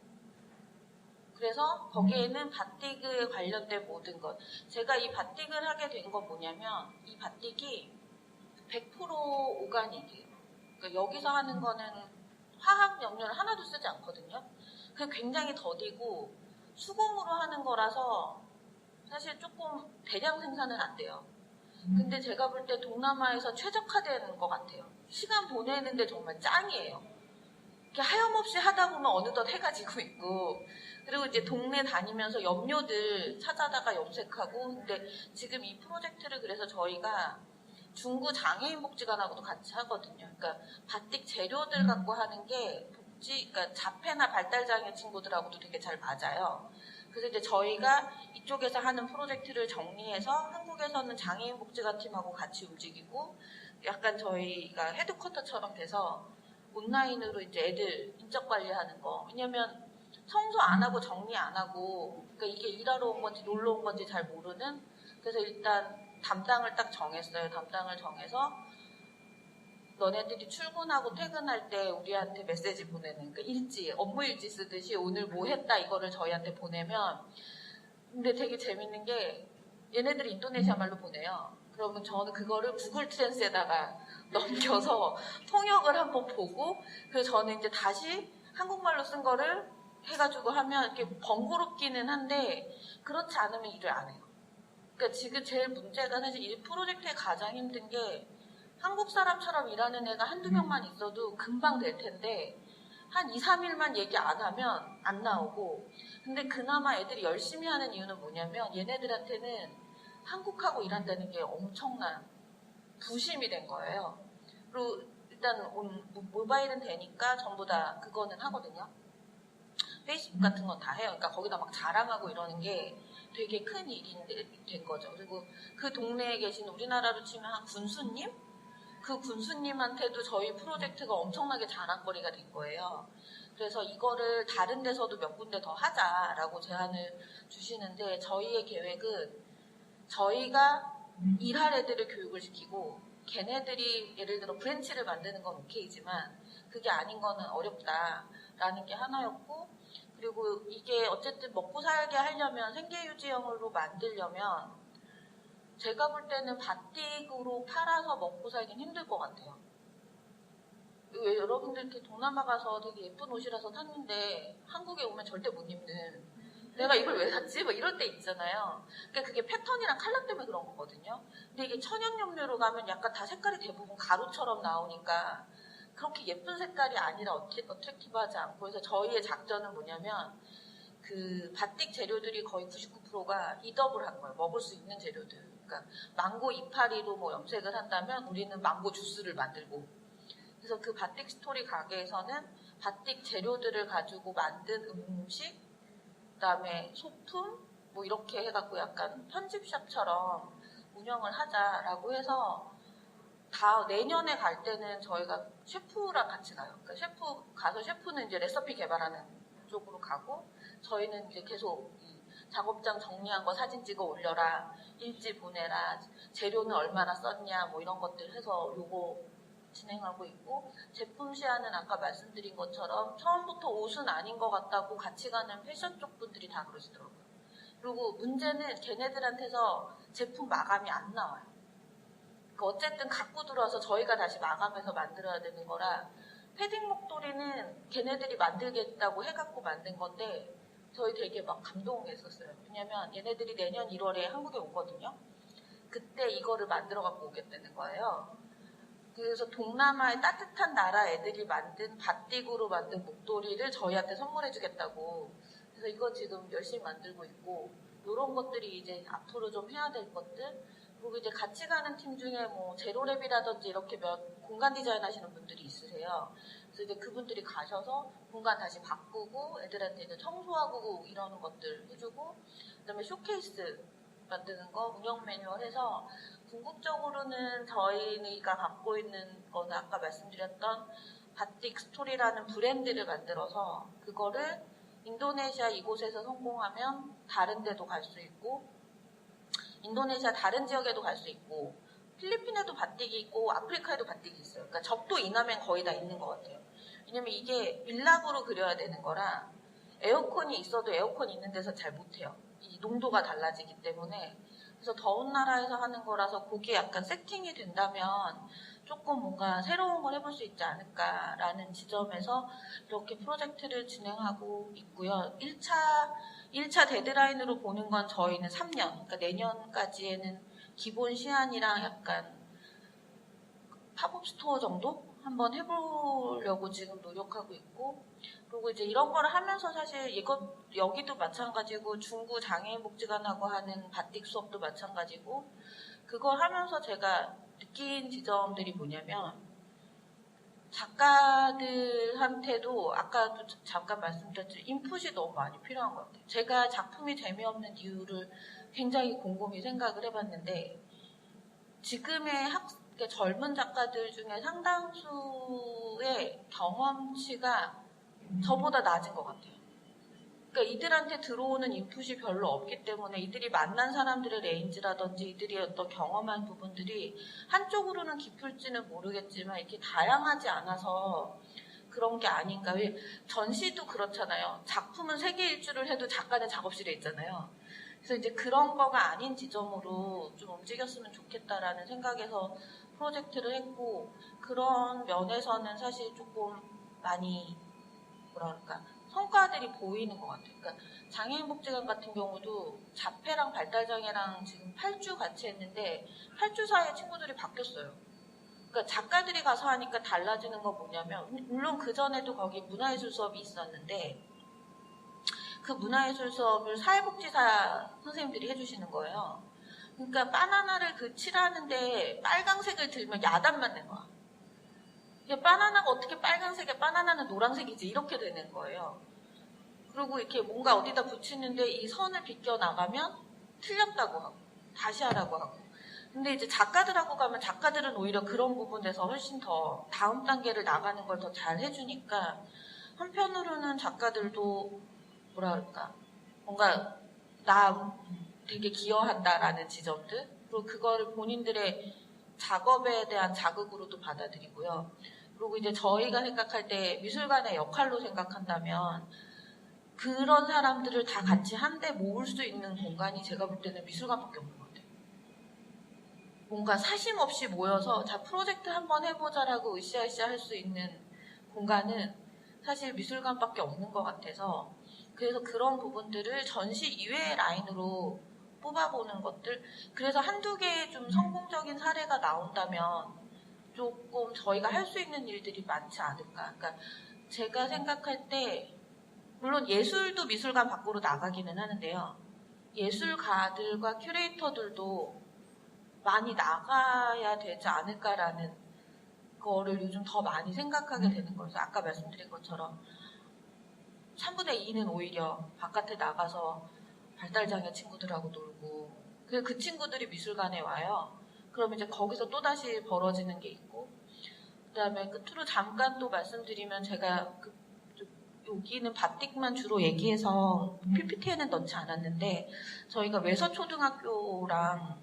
그래서 거기에는 바틱에 관련된 모든 것. 제가 이 바틱을 하게 된 건 뭐냐면 이 바틱이 100% 오가닉이에요. 그러니까 여기서 하는 거는 화학 염료를 하나도 쓰지 않거든요. 그게 굉장히 더디고 수공으로 하는 거라서 사실 조금 대량 생산은 안 돼요. 근데 제가 볼 때 동남아에서 최적화되는 것 같아요. 시간 보내는데 정말 짱이에요. 이렇게 하염없이 하다 보면 어느덧 해가 지고 있고, 그리고 이제 동네 다니면서 염료들 찾아다가 염색하고. 근데 지금 이 프로젝트를 그래서 저희가 중구 장애인 복지관하고도 같이 하거든요. 그러니까 바틱 재료들 갖고 하는 게 그러니까 자폐나 발달장애 친구들하고도 되게 잘 맞아요. 그래서 이제 저희가 이쪽에서 하는 프로젝트를 정리해서 한국에서는 장애인 복지관 팀하고 같이 움직이고, 약간 저희가 헤드쿼터처럼 돼서 온라인으로 이제 애들 인적 관리하는 거. 왜냐면 청소 안 하고 정리 안 하고, 그러니까 이게 일하러 온 건지 놀러 온 건지 잘 모르는. 그래서 일단 담당을 딱 정했어요. 담당을 정해서 너네들이 출근하고 퇴근할 때 우리한테 메시지 보내는, 그러니까 일지, 업무 일지 쓰듯이 오늘 뭐 했다 이거를 저희한테 보내면. 근데 되게 재밌는 게 얘네들이 인도네시아 말로 보내요. 그러면 저는 그거를 구글 트랜스에다가 넘겨서 통역을 한번 보고, 그래서 저는 이제 다시 한국말로 쓴 거를 해가지고 하면 이렇게 번거롭기는 한데 그렇지 않으면 일을 안 해요. 그러니까 지금 제일 문제가 사실 이 프로젝트에 가장 힘든 게 한국 사람처럼 일하는 애가 한두 명만 있어도 금방 될 텐데 한 2, 3일만 얘기 안 하면 안 나오고. 근데 그나마 애들이 열심히 하는 이유는 뭐냐면 얘네들한테는 한국하고 일한다는 게 엄청난 부심이 된 거예요. 그리고 일단 모바일은 되니까 전부 다 그거는 하거든요. 페이스북 같은 건 다 해요. 그러니까 거기다 막 자랑하고 이러는 게 되게 큰 일이 된 거죠. 그리고 그 동네에 계신 우리나라로 치면 한 군수님? 그 군수님한테도 저희 프로젝트가 엄청나게 자랑거리가 된 거예요. 그래서 이거를 다른 데서도 몇 군데 더 하자라고 제안을 주시는데, 저희의 계획은 저희가 일할 애들을 교육을 시키고 걔네들이 예를 들어 브랜치를 만드는 건 오케이지만 그게 아닌 거는 어렵다라는 게 하나였고, 그리고 이게 어쨌든 먹고 살게 하려면 생계유지형으로 만들려면 제가 볼 때는 바틱으로 팔아서 먹고 살긴 힘들 것 같아요. 여러분들 이렇게 동남아 가서 되게 예쁜 옷이라서 샀는데 한국에 오면 절대 못 입는, 내가 이걸 왜 샀지? 뭐 이럴 때 있잖아요. 그러니까 그게 패턴이랑 컬러 때문에 그런 거거든요. 근데 이게 천연염료로 가면 약간 다 색깔이 대부분 가루처럼 나오니까 그렇게 예쁜 색깔이 아니라 어트랙티브하지 않고. 그래서 저희의 작전은 뭐냐면 그 바틱 재료들이 거의 99%가 이더블 한 거예요. 먹을 수 있는 재료들. 그러니까 망고 이파리로 뭐 염색을 한다면 우리는 망고 주스를 만들고. 그래서 그 바틱 스토리 가게에서는 바틱 재료들을 가지고 만든 음식, 그다음에 소품 뭐 이렇게 해갖고 약간 편집샵처럼 운영을 하자라고 해서 내년에 갈 때는 저희가 셰프랑 같이 가요. 그러니까 셰프는 이제 레시피 개발하는 쪽으로 가고, 저희는 이제 계속 이 작업장 정리한 거 사진 찍어 올려라, 일지 보내라, 재료는 얼마나 썼냐 뭐 이런 것들 해서 요거 진행하고 있고, 제품 시안은 아까 말씀드린 것처럼 처음부터 옷은 아닌 것 같다고 같이 가는 패션 쪽 분들이 다 그러시더라고요. 그리고 문제는 걔네들한테서 제품 마감이 안 나와요. 어쨌든 갖고 들어와서 저희가 다시 마감해서 만들어야 되는 거라, 패딩 목도리는 걔네들이 만들겠다고 해갖고 만든 건데 저희 되게 막 감동했었어요. 왜냐면 얘네들이 내년 1월에 한국에 오거든요. 그때 이거를 만들어 갖고 오겠다는 거예요. 그래서 동남아의 따뜻한 나라 애들이 만든 바틱으로 만든 목도리를 저희한테 선물해 주겠다고. 그래서 이거 지금 열심히 만들고 있고, 이런 것들이 이제 앞으로 좀 해야 될 것들. 그리고 이제 같이 가는 팀 중에 뭐 제로랩이라든지 이렇게 공간 디자인 하시는 분들이 있으세요. 그래서 이제 그분들이 가셔서 공간 다시 바꾸고 애들한테 이제 청소하고 이러는 것들 해주고, 그다음에 쇼케이스 만드는 거 운영 매뉴얼 해서 궁극적으로는 저희가 갖고 있는 거는 아까 말씀드렸던 바틱 스토리라는 브랜드를 만들어서 그거를 인도네시아 이곳에서 성공하면 다른 데도 갈 수 있고 인도네시아 다른 지역에도 갈 수 있고 필리핀에도 바틱이 있고 아프리카에도 바틱이 있어요. 그러니까 적도 이남엔 거의 다 있는 것 같아요. 왜냐면 이게 밀랍으로 그려야 되는 거라 에어컨이 있어도 에어컨 있는 데서 잘 못해요. 이 농도가 달라지기 때문에. 그래서 더운 나라에서 하는 거라서 거기에 약간 세팅이 된다면 조금 뭔가 새로운 걸 해볼 수 있지 않을까라는 지점에서 이렇게 프로젝트를 진행하고 있고요. 1차 데드라인으로 보는 건 저희는 3년, 그러니까 내년까지에는 기본 시안이랑 약간 팝업 스토어 정도 한번 해보려고 지금 노력하고 있고, 그리고 이제 이런 걸 하면서 사실 여기도 마찬가지고 중구 장애인복지관하고 하는 바틱 수업도 마찬가지고, 그걸 하면서 제가 느낀 지점들이 뭐냐면 작가들한테도 아까도 잠깐 말씀드렸지만 인풋이 너무 많이 필요한 것 같아요. 제가 작품이 재미없는 이유를 굉장히 곰곰이 생각을 해봤는데 지금의 젊은 작가들 중에 상당수의 경험치가 저보다 낮은 것 같아요. 그러니까 이들한테 들어오는 인풋이 별로 없기 때문에 이들이 만난 사람들의 레인지라든지 이들이 어떤 경험한 부분들이 한쪽으로는 깊을지는 모르겠지만 이렇게 다양하지 않아서 그런 게 아닌가. 왜 전시도 그렇잖아요. 작품은 세계 일주를 해도 작가는 작업실에 있잖아요. 그래서 이제 그런 거가 아닌 지점으로 좀 움직였으면 좋겠다라는 생각에서 프로젝트를 했고, 그런 면에서는 사실 조금 많이 뭐랄까 성과들이 보이는 것 같아요. 그러니까 장애인복지관 같은 경우도 자폐랑 발달장애랑 지금 8주 같이 했는데 8주 사이에 친구들이 바뀌었어요. 그러니까 작가들이 가서 하니까 달라지는 건 뭐냐면, 물론 그전에도 거기 문화예술 수업이 있었는데 그 문화예술 수업을 사회복지사 선생님들이 해주시는 거예요. 그러니까 바나나를 그 칠하는데 빨강색을 들면 야단 맞는 거야. 이게 바나나가 어떻게 빨간색에 바나나는 노란색이지 이렇게 되는 거예요. 그리고 이렇게 뭔가 어디다 붙이는데 이 선을 비껴 나가면 틀렸다고 하고 다시 하라고 하고. 근데 이제 작가들하고 가면 작가들은 오히려 그런 부분에서 훨씬 더 다음 단계를 나가는 걸 더 잘 해주니까 한편으로는 작가들도 뭐라 그럴까 뭔가 나 되게 기여한다라는 지점들, 그리고 그거를 본인들의 작업에 대한 자극으로도 받아들이고요. 그리고 이제 저희가 생각할 때 미술관의 역할로 생각한다면 그런 사람들을 다 같이 한데 모을 수 있는 공간이 제가 볼 때는 미술관밖에 없는 것 같아요. 뭔가 사심 없이 모여서 자 프로젝트 한번 해보자라고 으쌰으쌰 할 수 있는 공간은 사실 미술관밖에 없는 것 같아서, 그래서 그런 부분들을 전시 이외의 라인으로 뽑아보는 것들, 그래서 한두 개의 좀 성공적인 사례가 나온다면 조금 저희가 할 수 있는 일들이 많지 않을까. 그러니까 제가 생각할 때 물론 예술도 미술관 밖으로 나가기는 하는데요. 예술가들과 큐레이터들도 많이 나가야 되지 않을까라는 거를 요즘 더 많이 생각하게 되는 거죠. 아까 말씀드린 것처럼 3분의 2는 오히려 바깥에 나가서 발달장애 친구들하고 놀고, 그 친구들이 미술관에 와요. 그럼 이제 거기서 또다시 벌어지는 게 있고, 그 다음에 끝으로 잠깐 또 말씀드리면 제가 여기는 바틱만 주로 얘기해서 PPT에는 넣지 않았는데 저희가 외서초등학교랑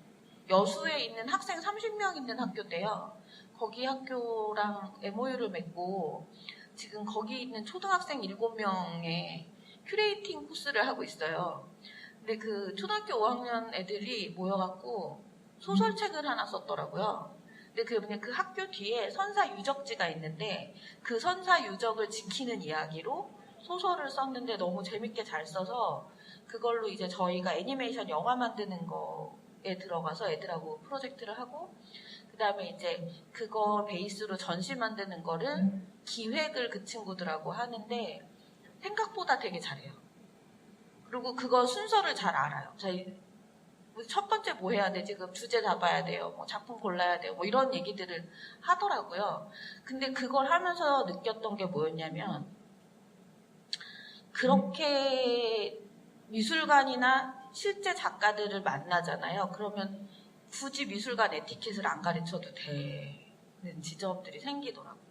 여수에 있는 학생 30명 있는 학교인데요. 거기 학교랑 MOU를 맺고 지금 거기 있는 초등학생 7명의 큐레이팅 코스를 하고 있어요. 근데 그 초등학교 5학년 애들이 모여갖고 소설책을 하나 썼더라고요. 근데 그 학교 뒤에 선사 유적지가 있는데 그 선사 유적을 지키는 이야기로 소설을 썼는데 너무 재밌게 잘 써서 그걸로 이제 저희가 애니메이션 영화 만드는 거에 들어가서 애들하고 프로젝트를 하고 그 다음에 이제 그거 베이스로 전시 만드는 거를 기획을 그 친구들하고 하는데 생각보다 되게 잘해요. 그리고 그거 순서를 잘 알아요. 저희 첫 번째 뭐 해야 돼? 지금 주제 잡아야 돼요. 뭐 작품 골라야 돼요. 뭐 이런 얘기들을 하더라고요. 근데 그걸 하면서 느꼈던 게 뭐였냐면 그렇게 미술관이나 실제 작가들을 만나잖아요. 그러면 굳이 미술관 에티켓을 안 가르쳐도 되는 지점들이 생기더라고요.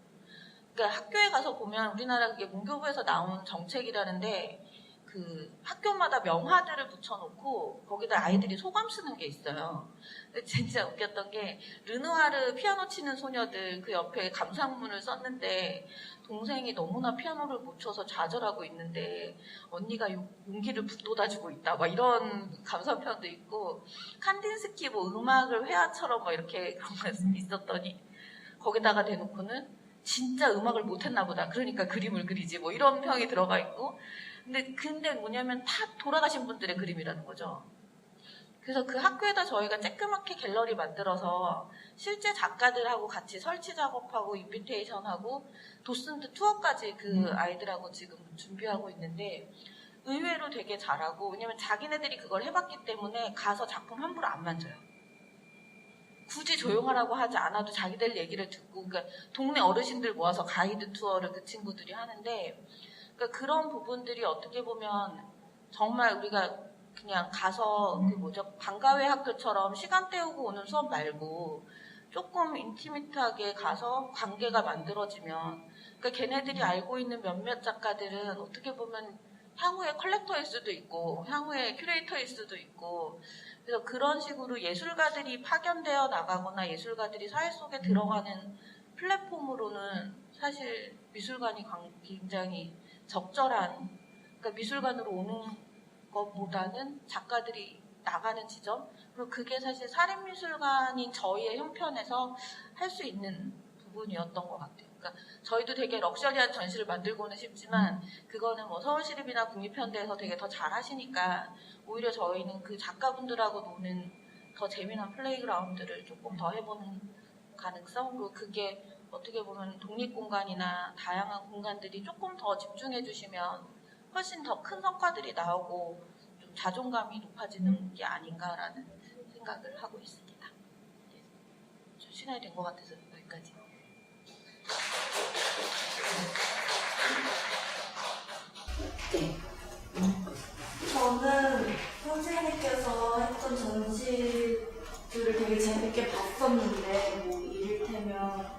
그러니까 학교에 가서 보면 우리나라 그게 문교부에서 나온 정책이라는데 그 학교마다 명화들을 붙여놓고 거기다 아이들이 소감 쓰는 게 있어요. 근데 진짜 웃겼던 게 르누아르 피아노 치는 소녀들 그 옆에 감상문을 썼는데 동생이 너무나 피아노를 못 쳐서 좌절하고 있는데 언니가 용기를 북돋아주고 있다 막 이런 감상편도 있고 칸딘스키 뭐 음악을 회화처럼 막 이렇게 그런 말씀이 있었더니 거기다가 대놓고는 진짜 음악을 못했나 보다 그러니까 그림을 그리지 뭐 이런 평이 들어가 있고 근데 뭐냐면 다 돌아가신 분들의 그림이라는 거죠. 그래서 그 학교에다 저희가 쬐끄맣게 갤러리 만들어서 실제 작가들하고 같이 설치 작업하고 인비테이션하고 도슨트 투어까지 그 아이들하고 지금 준비하고 있는데 의외로 되게 잘하고 왜냐면 자기네들이 그걸 해봤기 때문에 가서 작품 함부로 안 만져요. 굳이 조용하라고 하지 않아도 자기들 얘기를 듣고 그러니까 동네 어르신들 모아서 가이드 투어를 그 친구들이 하는데 그러니까 그런 부분들이 어떻게 보면 정말 우리가 그냥 가서 그 뭐죠 방과외 학교처럼 시간 때우고 오는 수업 말고 조금 인티미트하게 가서 관계가 만들어지면 그러니까 걔네들이 알고 있는 몇몇 작가들은 어떻게 보면 향후에 컬렉터일 수도 있고 향후에 큐레이터일 수도 있고 그래서 그런 식으로 예술가들이 파견되어 나가거나 예술가들이 사회 속에 들어가는 플랫폼으로는 사실 미술관이 굉장히 적절한 그러니까 미술관으로 오는 것보다는 작가들이 나가는 지점 그리고 그게 사실 사립미술관인 저희의 형편에서 할 수 있는 부분이었던 것 같아요. 그러니까 저희도 되게 럭셔리한 전시를 만들고는 싶지만 그거는 뭐 서울시립이나 국립현대에서 되게 더 잘하시니까 오히려 저희는 그 작가분들하고 노는 더 재미난 플레이그라운드를 조금 더 해보는 가능성 그리고 그게 어떻게 보면 독립공간이나 다양한 공간들이 조금 더 집중해 주시면 훨씬 더 큰 성과들이 나오고 좀 자존감이 높아지는 게 아닌가라는 생각을 하고 있습니다. 좀 시간이 된 것 같아서 여기까지. 네. 저는 선생님께서 했던 전시들을 되게 재밌게 봤었는데 뭐 이를테면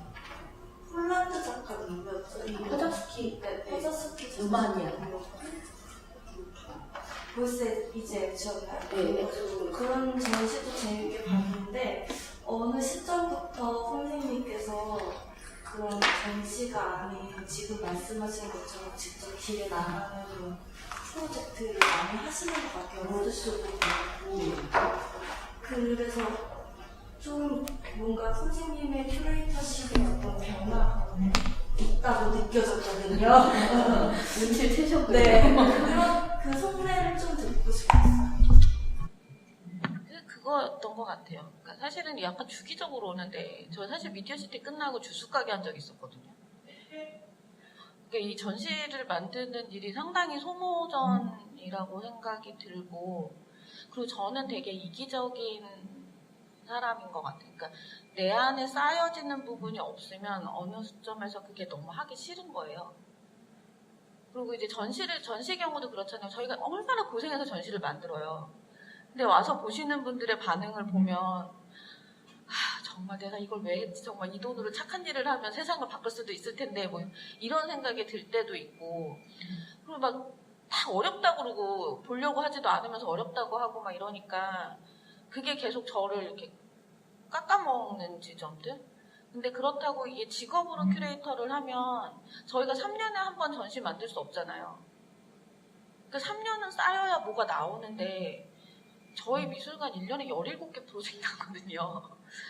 폴란드 작가 누구였죠? 퍼저스키, 퍼저스키 루마니아. 벌써 이제 기억나요? 네. 그런 전시도 재밌게 봤는데 어느 시점부터 선생님께서 그런 전시가 아닌 지금 말씀하신 것처럼 직접 길에 나가는 그런 프로젝트를 많이 하시는 것 같아요. 로드쇼도 있고. 그래서 좀 뭔가 선생님의 큐레이터십의 어떤 변화가 있다고 느껴졌거든요. 눈치를 채셨군요. 네. 그런 그 속내를 좀 듣고 싶었어요. 그거였던 것 같아요. 그러니까 사실은 약간 주기적으로 오는데 저 사실 미디어시티 끝나고 주스 가게 한 적이 있었거든요. 그러니까 이 전시를 만드는 일이 상당히 소모전이라고 생각이 들고 그리고 저는 되게 이기적인 사람인 것 같아요. 그러니까 내 안에 쌓여지는 부분이 없으면 어느 시점에서 그게 너무 하기 싫은 거예요. 그리고 이제 전시 경우도 그렇잖아요. 저희가 얼마나 고생해서 전시를 만들어요. 근데 와서 보시는 분들의 반응을 보면 정말 내가 이걸 왜 했지? 정말 이 돈으로 착한 일을 하면 세상을 바꿀 수도 있을 텐데 뭐 이런 생각이 들 때도 있고 그리고 막 다 어렵다고 그러고 보려고 하지도 않으면서 어렵다고 하고 막 이러니까 그게 계속 저를 이렇게 깎아먹는 지점들 근데 그렇다고 이게 직업으로 큐레이터를 하면 저희가 3년에 한 번 전시 만들 수 없잖아요. 그 3년은 쌓여야 뭐가 나오는데 저희 미술관 1년에 17개 프로젝트 하거든요.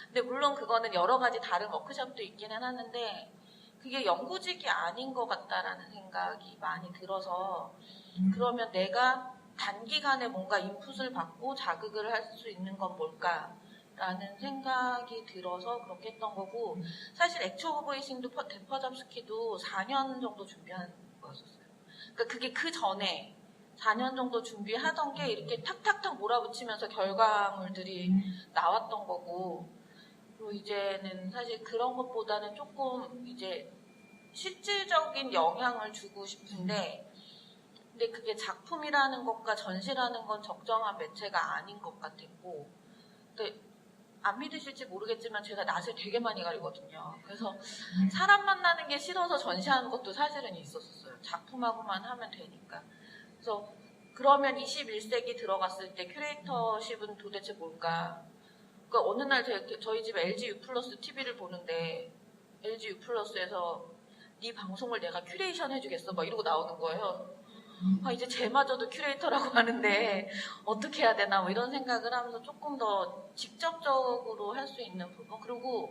근데 물론 그거는 여러 가지 다른 워크숍도 있기는 하는데 그게 연구직이 아닌 것 같다라는 생각이 많이 들어서 그러면 내가 단기간에 뭔가 인풋을 받고 자극을 할 수 있는 건 뭘까라는 생각이 들어서 그렇게 했던 거고 사실 액츄 오브 보이싱도 데퍼잡스키도 4년 정도 준비한 거였었어요. 그러니까 그게 그 전에 4년 정도 준비하던 게 이렇게 탁탁탁 몰아붙이면서 결과물들이 나왔던 거고 그리고 이제는 사실 그런 것보다는 조금 이제 실질적인 영향을 주고 싶은데 근데 그게 작품이라는 것과 전시라는 건 적정한 매체가 아닌 것 같았고 근데 안 믿으실지 모르겠지만 제가 낯을 되게 많이 가리거든요. 그래서 사람 만나는 게 싫어서 전시하는 것도 사실은 있었어요. 작품하고만 하면 되니까. 그래서 그러면 21세기 들어갔을 때 큐레이터십은 도대체 뭘까? 그러니까 어느 날 저희 집에 LG U 플러스 TV를 보는데 LG U 플러스에서 네 방송을 내가 큐레이션 해주겠어 막 이러고 나오는 거예요. 아, 이제 쟤마저도 큐레이터라고 하는데 어떻게 해야 되나 뭐 이런 생각을 하면서 조금 더 직접적으로 할 수 있는 부분 그리고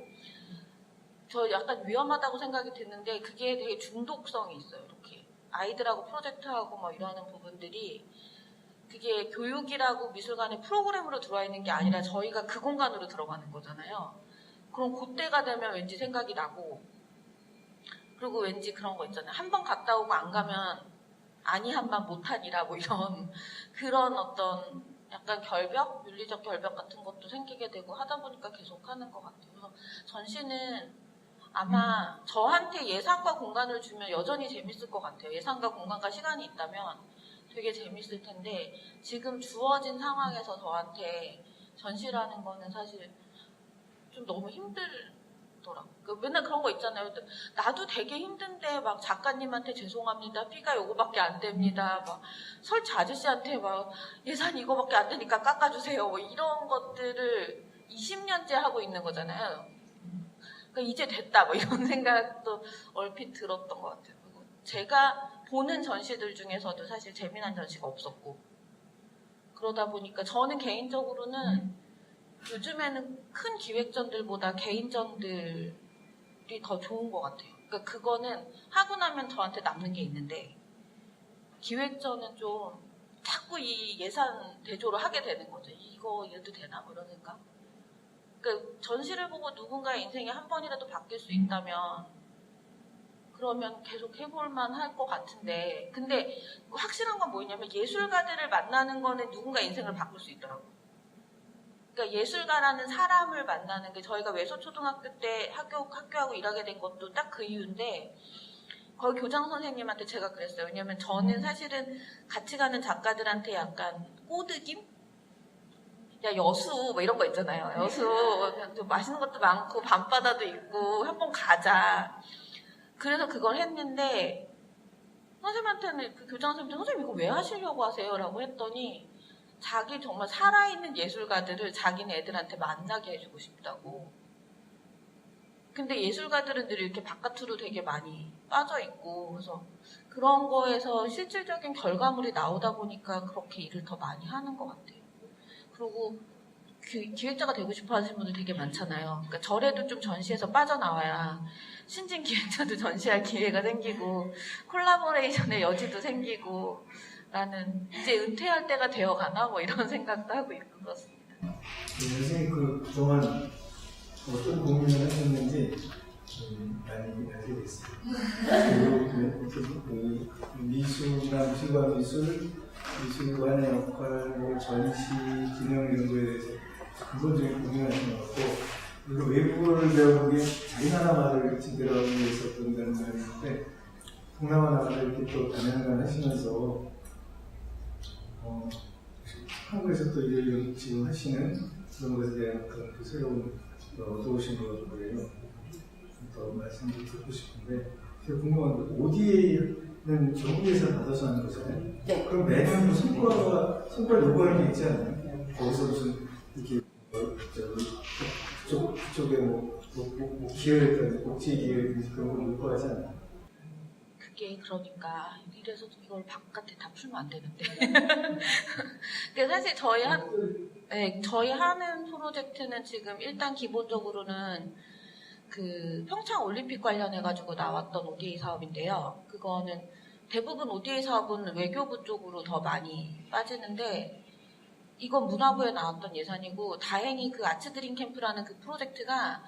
저 약간 위험하다고 생각이 드는데 그게 되게 중독성이 있어요. 이렇게 아이들하고 프로젝트하고 막 이러는 부분들이 그게 교육이라고 미술관의 프로그램으로 들어와 있는 게 아니라 저희가 그 공간으로 들어가는 거잖아요. 그럼 그때가 되면 왠지 생각이 나고 그리고 왠지 그런 거 있잖아요. 한 번 갔다 오고 안 가면 아니한만 못하니라 뭐 이런 그런 어떤 약간 결벽, 윤리적 결벽 같은 것도 생기게 되고 하다 보니까 계속 하는 것 같아요. 그래서 전시는 아마 저한테 예산과 공간을 주면 여전히 재밌을 것 같아요. 예산과 공간과 시간이 있다면 되게 재밌을 텐데 지금 주어진 상황에서 저한테 전시라는 거는 사실 좀 너무 힘들더라고요. 맨날 그런 거 있잖아요. 나도 되게 힘든데 막 작가님한테 죄송합니다. 피가 요거밖에 안 됩니다. 막 설치 아저씨한테 막 예산 이거밖에 안 되니까 깎아주세요. 뭐 이런 것들을 20년째 하고 있는 거잖아요. 그러니까 이제 됐다 뭐 이런 생각도 얼핏 들었던 것 같아요. 그리고 제가 보는 전시들 중에서도 사실 재미난 전시가 없었고 그러다 보니까 저는 개인적으로는 요즘에는 큰 기획전들보다 개인전들이 더 좋은 것 같아요. 그러니까 그거는 하고 나면 저한테 남는 게 있는데 기획전은 좀 자꾸 이 예산 대조를 하게 되는 거죠. 이거 이래도 되나? 뭐 이런 생각. 그러니까 전시를 보고 누군가의 인생이 한 번이라도 바뀔 수 있다면 그러면 계속 해볼만 할 것 같은데 근데 확실한 건 뭐냐면 예술가들을 만나는 거는 누군가 인생을 바꿀 수 있더라고요. 그러니까 예술가라는 사람을 만나는 게 저희가 외소초등학교 때 학교하고 일하게 된 것도 딱 그 이유인데 거기 교장 선생님한테 제가 그랬어요. 왜냐면 저는 사실은 같이 가는 작가들한테 약간 꼬드김? 야 여수 뭐 이런 거 있잖아요. 여수 또 맛있는 것도 많고 밤바다도 있고 한번 가자. 그래서 그걸 했는데 선생님한테는 그 교장 선생님한테 선생님 이거 왜 하시려고 하세요? 라고 했더니 자기 정말 살아있는 예술가들을 자기네 애들한테 만나게 해주고 싶다고. 근데 예술가들은 늘 이렇게 바깥으로 되게 많이 빠져있고 그래서 그런 거에서 실질적인 결과물이 나오다 보니까 그렇게 일을 더 많이 하는 것 같아요. 그리고 기획자가 되고 싶어 하시는 분들 되게 많잖아요. 그러니까 저래도 좀 전시에서 빠져나와야 신진 기획자도 전시할 기회가 생기고 콜라보레이션의 여지도 생기고 라는 이제 은퇴할 때가 되어가나 뭐 이런 생각도 하고 있는 것 같습니다. 선생님 그동안 어떤 고민을 하셨는지 많이 알게 됐어요. 미술과 미술관의 역할, 전시, 기능 이런 거에 대해서 근본적인 고민을 하신 것 같고 그리고 외국어를 배우는 게 자기 나라 말을 제대로 하기 위해서 그런다는 말인데 동남아 나라를 이렇게 또 다양한 하시면서 한국에서 또 일을 지금 하시는 그런 것에 대한 그런 그 새로운 얻어오신 거예요. 더 말씀을 듣고 싶은데 제가 궁금한 게 ODA는 정부에서 받아서 하는 거잖아요. 네. 그럼 매년 뭐 성과를 요구하는 게 있지 않나요? 거기서 무슨 이렇게 그쪽에 뭐 기여했던 복지 기여든지 그런 걸 요구하지 않나요? 그게 그러니까 이래서 이걸 바깥에 다 풀면 안 되는데. 그러니까 사실 저희 하는 프로젝트는 지금 일단 기본적으로는 그 평창 올림픽 관련해가지고 나왔던 ODA 사업인데요. 그거는 대부분 ODA 사업은 외교부 쪽으로 더 많이 빠지는데 이건 문화부에 나왔던 예산이고 다행히 그 아츠드림 캠프라는 그 프로젝트가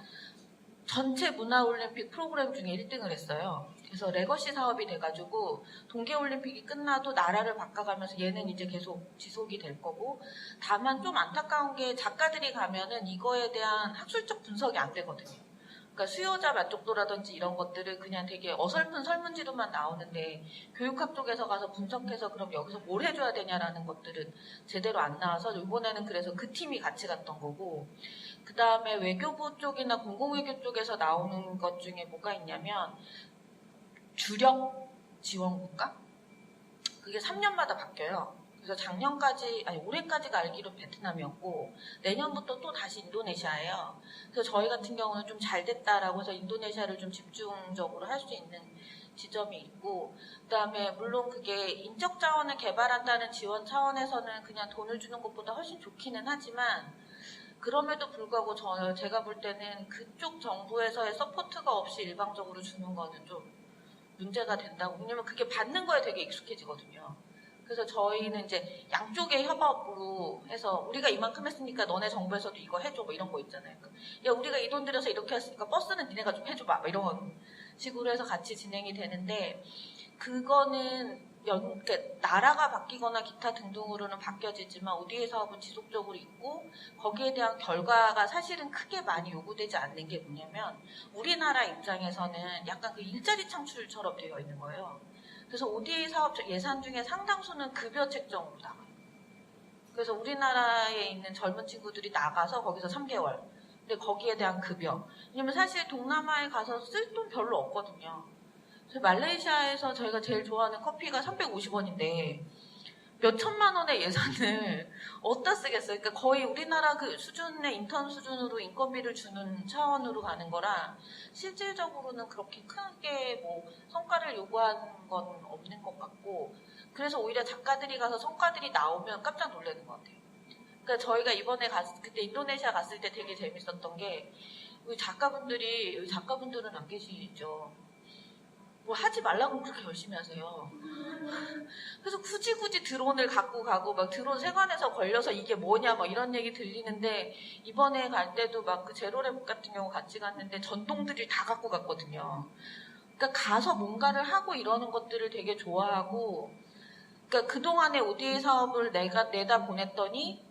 전체 문화올림픽 프로그램 중에 1등을 했어요. 그래서 레거시 사업이 돼가지고 동계올림픽이 끝나도 나라를 바꿔가면서 얘는 이제 계속 지속이 될 거고 다만 좀 안타까운 게 작가들이 가면은 이거에 대한 학술적 분석이 안 되거든요. 그러니까 수요자 만족도라든지 이런 것들을 그냥 되게 어설픈 설문지로만 나오는데 교육학 쪽에서 가서 분석해서 그럼 여기서 뭘 해줘야 되냐라는 것들은 제대로 안 나와서 이번에는 그래서 그 팀이 같이 갔던 거고 그 다음에 외교부 쪽이나 공공외교 쪽에서 나오는 것 중에 뭐가 있냐면 주력 지원국가? 그게 3년마다 바뀌어요. 그래서 작년까지, 아니 올해까지가 알기로 베트남이었고 내년부터 또 다시 인도네시아예요. 그래서 저희 같은 경우는 좀 잘 됐다라고 해서 인도네시아를 좀 집중적으로 할 수 있는 지점이 있고 그 다음에 물론 그게 인적 자원을 개발한다는 지원 차원에서는 그냥 돈을 주는 것보다 훨씬 좋기는 하지만 그럼에도 불구하고 제가 볼 때는 그쪽 정부에서의 서포트가 없이 일방적으로 주는 거는 좀 문제가 된다고. 왜냐면 그게 받는 거에 되게 익숙해지거든요. 그래서 저희는 이제 양쪽의 협업으로 해서 우리가 이만큼 했으니까 너네 정부에서도 이거 해줘 뭐 이런 거 있잖아요. 야 우리가 이 돈 들여서 이렇게 했으니까 버스는 니네가 좀 해줘봐 뭐 이런 식으로 해서 같이 진행이 되는데 그거는 그러니까 나라가 바뀌거나 기타 등등으로는 바뀌어지지만 ODA 사업은 지속적으로 있고 거기에 대한 결과가 사실은 크게 많이 요구되지 않는 게 뭐냐면 우리나라 입장에서는 약간 그 일자리 창출처럼 되어 있는 거예요. 그래서 ODA 사업 예산 중에 상당수는 급여 책정으로 나가요. 그래서 우리나라에 있는 젊은 친구들이 나가서 거기서 3개월. 근데 거기에 대한 급여. 왜냐면 사실 동남아에 가서 쓸 돈 별로 없거든요. 그래서 말레이시아에서 저희가 제일 좋아하는 커피가 350원인데 몇 천만 원의 예산을 어디다 쓰겠어요? 그러니까 거의 우리나라 그 수준의 인턴 수준으로 인건비를 주는 차원으로 가는 거라 실질적으로는 그렇게 크게 뭐 성과를 요구하는 건 없는 것 같고 그래서 오히려 작가들이 가서 성과들이 나오면 깜짝 놀라는 것 같아요. 그러니까 저희가 이번에 그때 인도네시아 갔을 때 되게 재밌었던 게 우리 작가분들은 안 계시죠. 뭐 하지 말라고 그렇게 열심히 하세요. 그래서 굳이 드론을 갖고 가고 막 드론 세관에서 걸려서 이게 뭐냐 막 이런 얘기 들리는데 이번에 갈 때도 막 그 제로랩 같은 경우 같이 갔는데 전동들이 다 갖고 갔거든요. 그러니까 가서 뭔가를 하고 이러는 것들을 되게 좋아하고 그러니까 그동안의 ODA 사업을 내가 내다 보냈더니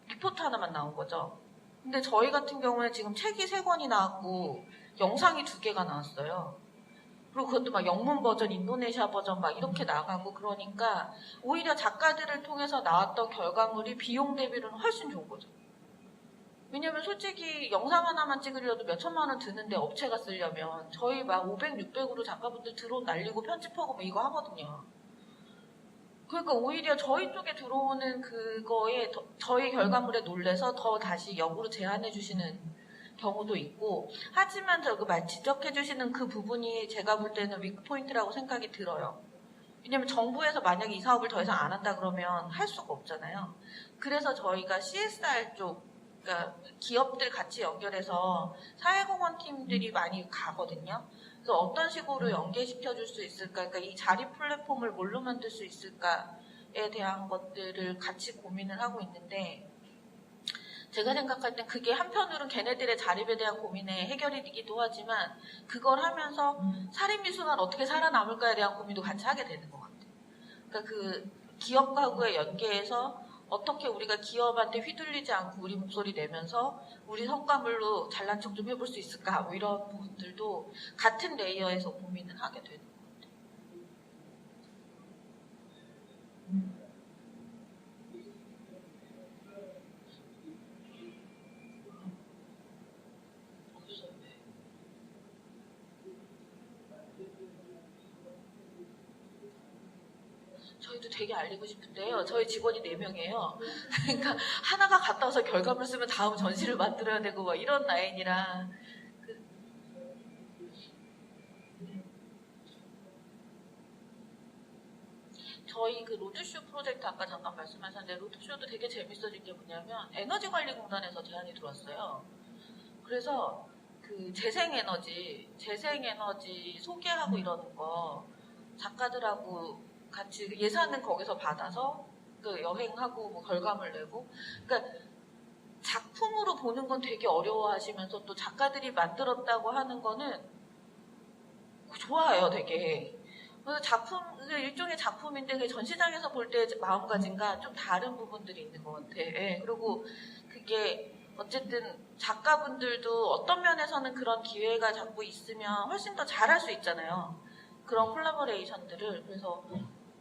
리포트 하나만 나온 거죠. 근데 저희 같은 경우는 지금 책이 3권이 나왔고 영상이 2개가 나왔어요. 그리고 그것도 막 영문 버전, 인도네시아 버전 막 이렇게 나가고 그러니까 오히려 작가들을 통해서 나왔던 결과물이 비용 대비로는 훨씬 좋은 거죠. 왜냐면 솔직히 영상 하나만 찍으려도 몇 천만 원 드는데 업체가 쓰려면 저희 막 500, 600으로 작가분들 드론 날리고 편집하고 뭐 이거 하거든요. 그러니까 오히려 저희 쪽에 들어오는 그거에 저희 결과물에 놀래서 더 다시 역으로 제안해 주시는 경우도 있고 하지만 지적해 주시는 그 부분이 제가 볼 때는 위크포인트라고 생각이 들어요. 왜냐면 정부에서 만약에 이 사업을 더 이상 안 한다 그러면 할 수가 없잖아요. 그래서 저희가 CSR 쪽 그러니까 기업들 같이 연결해서 사회공헌 팀들이 많이 가거든요. 그래서 어떤 식으로 연계시켜 줄 수 있을까 그러니까 이 자립 플랫폼을 뭘로 만들 수 있을까에 대한 것들을 같이 고민을 하고 있는데 제가 생각할 땐 그게 한편으로는 걔네들의 자립에 대한 고민의 해결이기도 하지만 그걸 하면서 사립미술관 어떻게 살아남을까에 대한 고민도 같이 하게 되는 것 같아요. 그러니까 그 기업하고의 연계에서 어떻게 우리가 기업한테 휘둘리지 않고 우리 목소리 내면서 우리 성과물로 잘난 척 좀 해볼 수 있을까 뭐 이런 부분들도 같은 레이어에서 고민을 하게 되는 것 같아요. 저희도 되게 알리고 싶은데요. 저희 직원이 4명이에요. 그러니까 하나가 갔다 와서 결과물 쓰면 다음 전시를 만들어야 되고 막 이런 라인이라 저희 그 로드쇼 프로젝트 아까 잠깐 말씀하셨는데 로드쇼도 되게 재밌어진 게 뭐냐면 에너지관리공단에서 제안이 들어왔어요. 그래서 그 재생에너지 소개하고 이러는 거 작가들하고 같이 예산은 거기서 받아서 그 여행하고 뭐 결과물 내고, 그러니까 작품으로 보는 건 되게 어려워하시면서 또 작가들이 만들었다고 하는 거는 좋아요, 되게. 그래서 일종의 작품인데 그 전시장에서 볼 때 마음가짐과 좀 다른 부분들이 있는 것 같아. 예, 그리고 그게 어쨌든 작가분들도 어떤 면에서는 그런 기회가 자꾸 있으면 훨씬 더 잘할 수 있잖아요. 그런 콜라보레이션들을. 그래서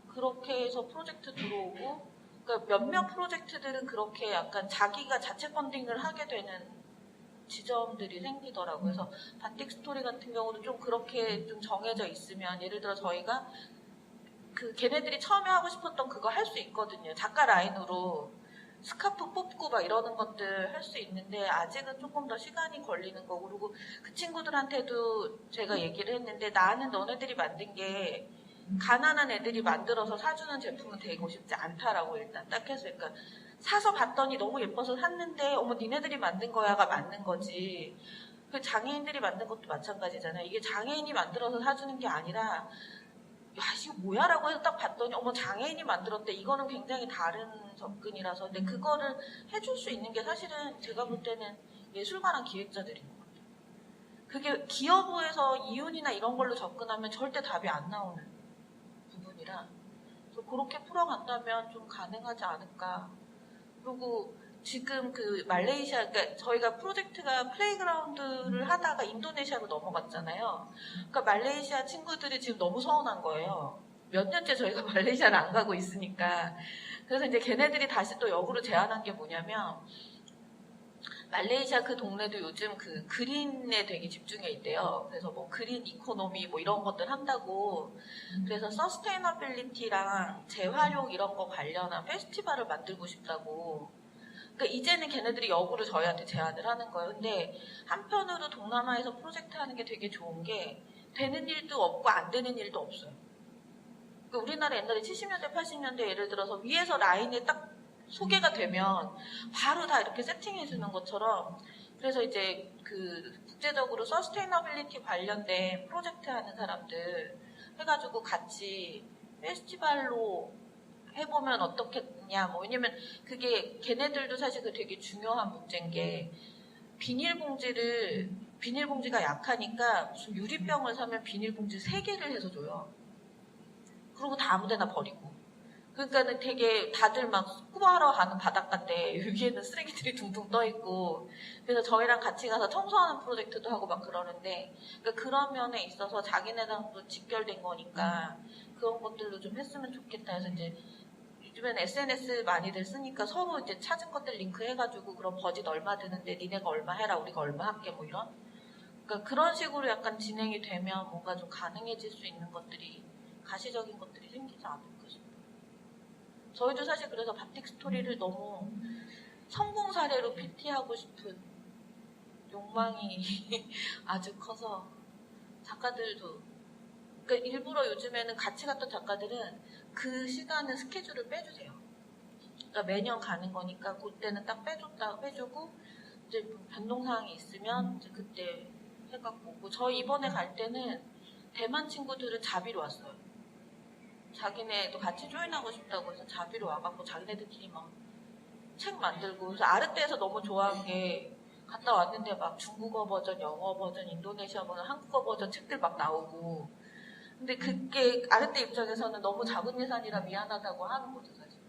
그렇게 해서 프로젝트 들어오고, 그러니까 몇몇 프로젝트들은 그렇게 약간 자기가 자체 펀딩을 하게 되는 지점들이 생기더라고요. 그래서 바틱 스토리 같은 경우도 좀 그렇게 좀 정해져 있으면, 예를 들어 저희가 그 걔네들이 처음에 하고 싶었던 그거 할 수 있거든요. 작가 라인으로 스카프 뽑고 막 이러는 것들 할 수 있는데 아직은 조금 더 시간이 걸리는 거고, 그리고 그 친구들한테도 제가 얘기를 했는데, 나는 너네들이 만든 게 가난한 애들이 만들어서 사주는 제품은 되고 싶지 않다라고 일단 딱 했어요. 그러니까 사서 봤더니 너무 예뻐서 샀는데 어머 니네들이 만든 거야가 맞는 거지. 그 장애인들이 만든 것도 마찬가지잖아요. 이게 장애인이 만들어서 사주는 게 아니라 야 이거 뭐야 라고 해서 딱 봤더니 어머 장애인이 만들었대. 이거는 굉장히 다른 접근이라서. 근데 그거를 해줄 수 있는 게 사실은 제가 볼 때는 예술가랑 기획자들인 것 같아요. 그게 기여부에서 이윤이나 이런 걸로 접근하면 절대 답이 안 나오는 부분이라, 그래서 그렇게 풀어간다면 좀 가능하지 않을까. 그리고 지금 그 말레이시아, 그러니까 저희가 프로젝트가 플레이그라운드를 하다가 인도네시아로 넘어갔잖아요. 그러니까 말레이시아 친구들이 지금 너무 서운한 거예요. 몇 년째 저희가 말레이시아를 안 가고 있으니까. 그래서 이제 걔네들이 다시 또 역으로 제안한 게 뭐냐면, 말레이시아 그 동네도 요즘 그 그린에 되게 집중해 있대요. 그래서 뭐 그린 이코노미 뭐 이런 것들 한다고. 그래서 서스테이너빌리티랑 재활용 이런 거 관련한 페스티벌을 만들고 싶다고. 그러니까 이제는 걔네들이 역으로 저희한테 제안을 하는 거예요. 근데 한편으로 동남아에서 프로젝트 하는 게 되게 좋은 게 되는 일도 없고 안 되는 일도 없어요. 그러니까 우리나라 옛날에 70년대 80년대 예를 들어서 위에서 라인에 딱 소개가 되면 바로 다 이렇게 세팅해 주는 것처럼, 그래서 이제 그 국제적으로 서스테이너빌리티 관련된 프로젝트 하는 사람들 해가지고 같이 페스티벌로 해보면 어떻겠냐. 뭐 왜냐면 그게 걔네들도 사실 그 되게 중요한 문제인 게, 비닐봉지가 약하니까 무슨 유리병을 사면 비닐봉지 3개를 해서 줘요. 그리고 다 아무데나 버리고. 그러니까는 되게 다들 막 스쿠버하러 가는 바닷가인데 여기에는 쓰레기들이 둥둥 떠있고, 그래서 저희랑 같이 가서 청소하는 프로젝트도 하고 막 그러는데, 그러니까 그런 면에 있어서 자기네랑도 직결된 거니까 그런 것들로 좀 했으면 좋겠다 해서, 이제 요즘엔 SNS 많이들 쓰니까 서로 이제 찾은 것들 링크 해가지고 그럼 버짓 얼마 드는데 니네가 얼마 해라 우리가 얼마 할게 뭐 이런, 그러니까 그런 식으로 약간 진행이 되면 뭔가 좀 가능해질 수 있는 것들이, 가시적인 것들이 생기지 않을까 싶어요. 저희도 사실 그래서 바틱 스토리를 너무 성공 사례로 PT하고 싶은 욕망이 아주 커서, 작가들도, 그러니까 일부러 요즘에는 같이 갔던 작가들은 그 시간은 스케줄을 빼주세요. 그러니까 매년 가는 거니까 그때는 딱 빼주고 이제 변동사항이 있으면 이제 그때 해갖고. 저희 이번에 갈 때는 대만 친구들은 자비로 왔어요. 자기네도 같이 조인하고 싶다고 해서 자비로 와갖고 자기네들끼리 막 책 만들고. 그래서 아르떼에서 너무 좋아한 게, 갔다 왔는데 막 중국어 버전, 영어 버전, 인도네시아 버전, 한국어 버전 책들 막 나오고. 근데 그게 아르떼 입장에서는 너무 작은 예산이라 미안하다고 하는 거죠, 사실.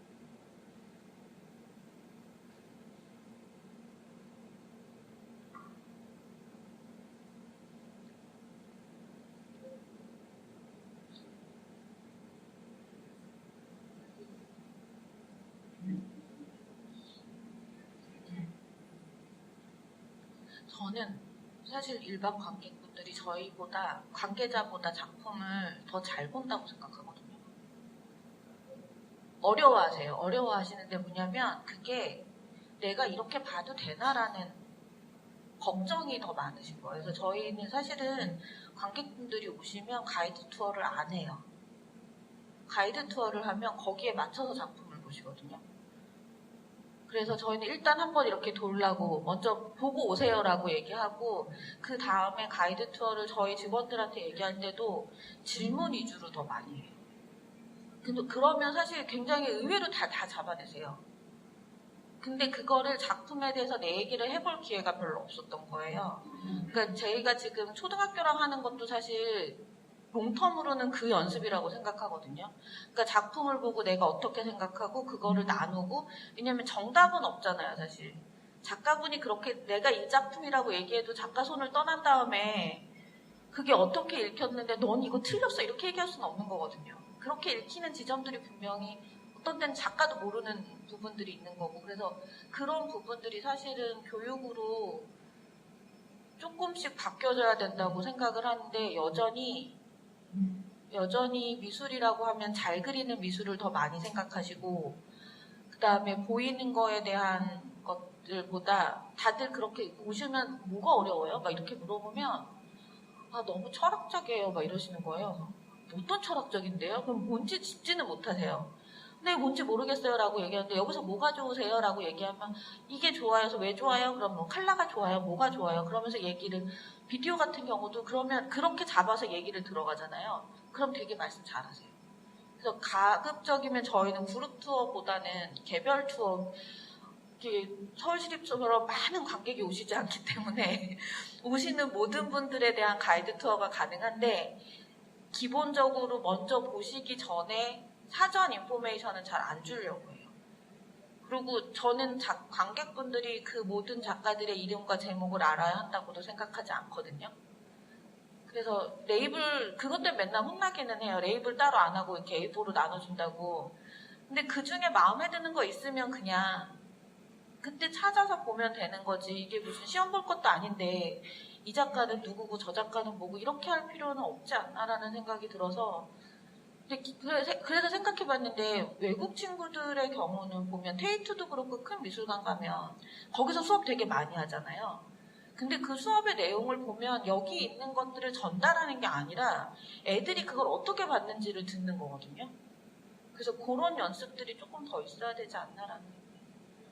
저는 사실 일반 관객분들이 관계자보다 작품을 더 잘 본다고 생각하거든요. 어려워하세요. 어려워하시는데 뭐냐면, 그게 내가 이렇게 봐도 되나라는 걱정이 더 많으신 거예요. 그래서 저희는 사실은 관객분들이 오시면 가이드 투어를 안 해요. 가이드 투어를 하면 거기에 맞춰서 작품을 보시거든요. 그래서 저희는 일단 한번 이렇게 돌라고 먼저 보고 오세요라고 얘기하고 그 다음에 가이드 투어를 저희 직원들한테 얘기할 때도 질문 위주로 더 많이 해요. 근데 그러면 사실 굉장히 의외로 다 잡아내세요. 근데 그거를 작품에 대해서 내 얘기를 해볼 기회가 별로 없었던 거예요. 그러니까 저희가 지금 초등학교랑 하는 것도 사실 롱텀으로는 그 연습이라고 생각하거든요. 그러니까 작품을 보고 내가 어떻게 생각하고 그거를 나누고, 왜냐면 정답은 없잖아요, 사실. 작가분이 그렇게 내가 이 작품이라고 얘기해도 작가 손을 떠난 다음에 그게 어떻게 읽혔는데 넌 이거 틀렸어 이렇게 얘기할 수는 없는 거거든요. 그렇게 읽히는 지점들이 분명히 어떤 때는 작가도 모르는 부분들이 있는 거고, 그래서 그런 부분들이 사실은 교육으로 조금씩 바뀌어져야 된다고 생각을 하는데, 여전히 미술이라고 하면 잘 그리는 미술을 더 많이 생각하시고, 그 다음에 보이는 거에 대한 것들보다 다들 그렇게 오시면 뭐가 어려워요? 막 이렇게 물어보면 아 너무 철학적이에요 막 이러시는 거예요. 어떤 철학적인데요? 그럼 뭔지 짚지는 못하세요. 근데 뭔지 모르겠어요 라고 얘기하는데 여기서 뭐가 좋으세요? 라고 얘기하면 이게 좋아요서 왜 좋아요? 그럼 뭐 컬러가 좋아요? 뭐가 좋아요? 그러면서 얘기를, 비디오 같은 경우도 그러면 그렇게 잡아서 얘기를 들어가잖아요. 그럼 되게 말씀 잘하세요. 그래서 가급적이면 저희는 그룹 투어보다는 개별 투어, 이렇게 서울시립처럼 많은 관객이 오시지 않기 때문에 오시는 모든 분들에 대한 가이드 투어가 가능한데, 기본적으로 먼저 보시기 전에 사전 인포메이션은 잘 안 주려고 해요. 그리고 저는 관객분들이 그 모든 작가들의 이름과 제목을 알아야 한다고도 생각하지 않거든요. 그래서 레이블, 그것 때문에 맨날 혼나기는 해요. 레이블 따로 안 하고 이렇게 A4로 나눠준다고. 근데 그 중에 마음에 드는 거 있으면 그냥 그때 찾아서 보면 되는 거지. 이게 무슨 시험 볼 것도 아닌데 이 작가는 누구고 저 작가는 뭐고 이렇게 할 필요는 없지 않나라는 생각이 들어서, 그래서 생각해봤는데 외국 친구들의 경우는 보면 테이트도 그렇고 큰 미술관 가면 거기서 수업 되게 많이 하잖아요. 근데 그 수업의 내용을 보면 여기 있는 것들을 전달하는 게 아니라 애들이 그걸 어떻게 받는지를 듣는 거거든요. 그래서 그런 연습들이 조금 더 있어야 되지 않나라는,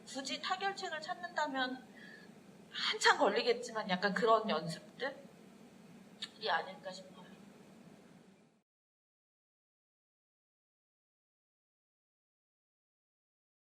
굳이 타결책을 찾는다면 한참 걸리겠지만 약간 그런 연습들이 아닐까 싶어요.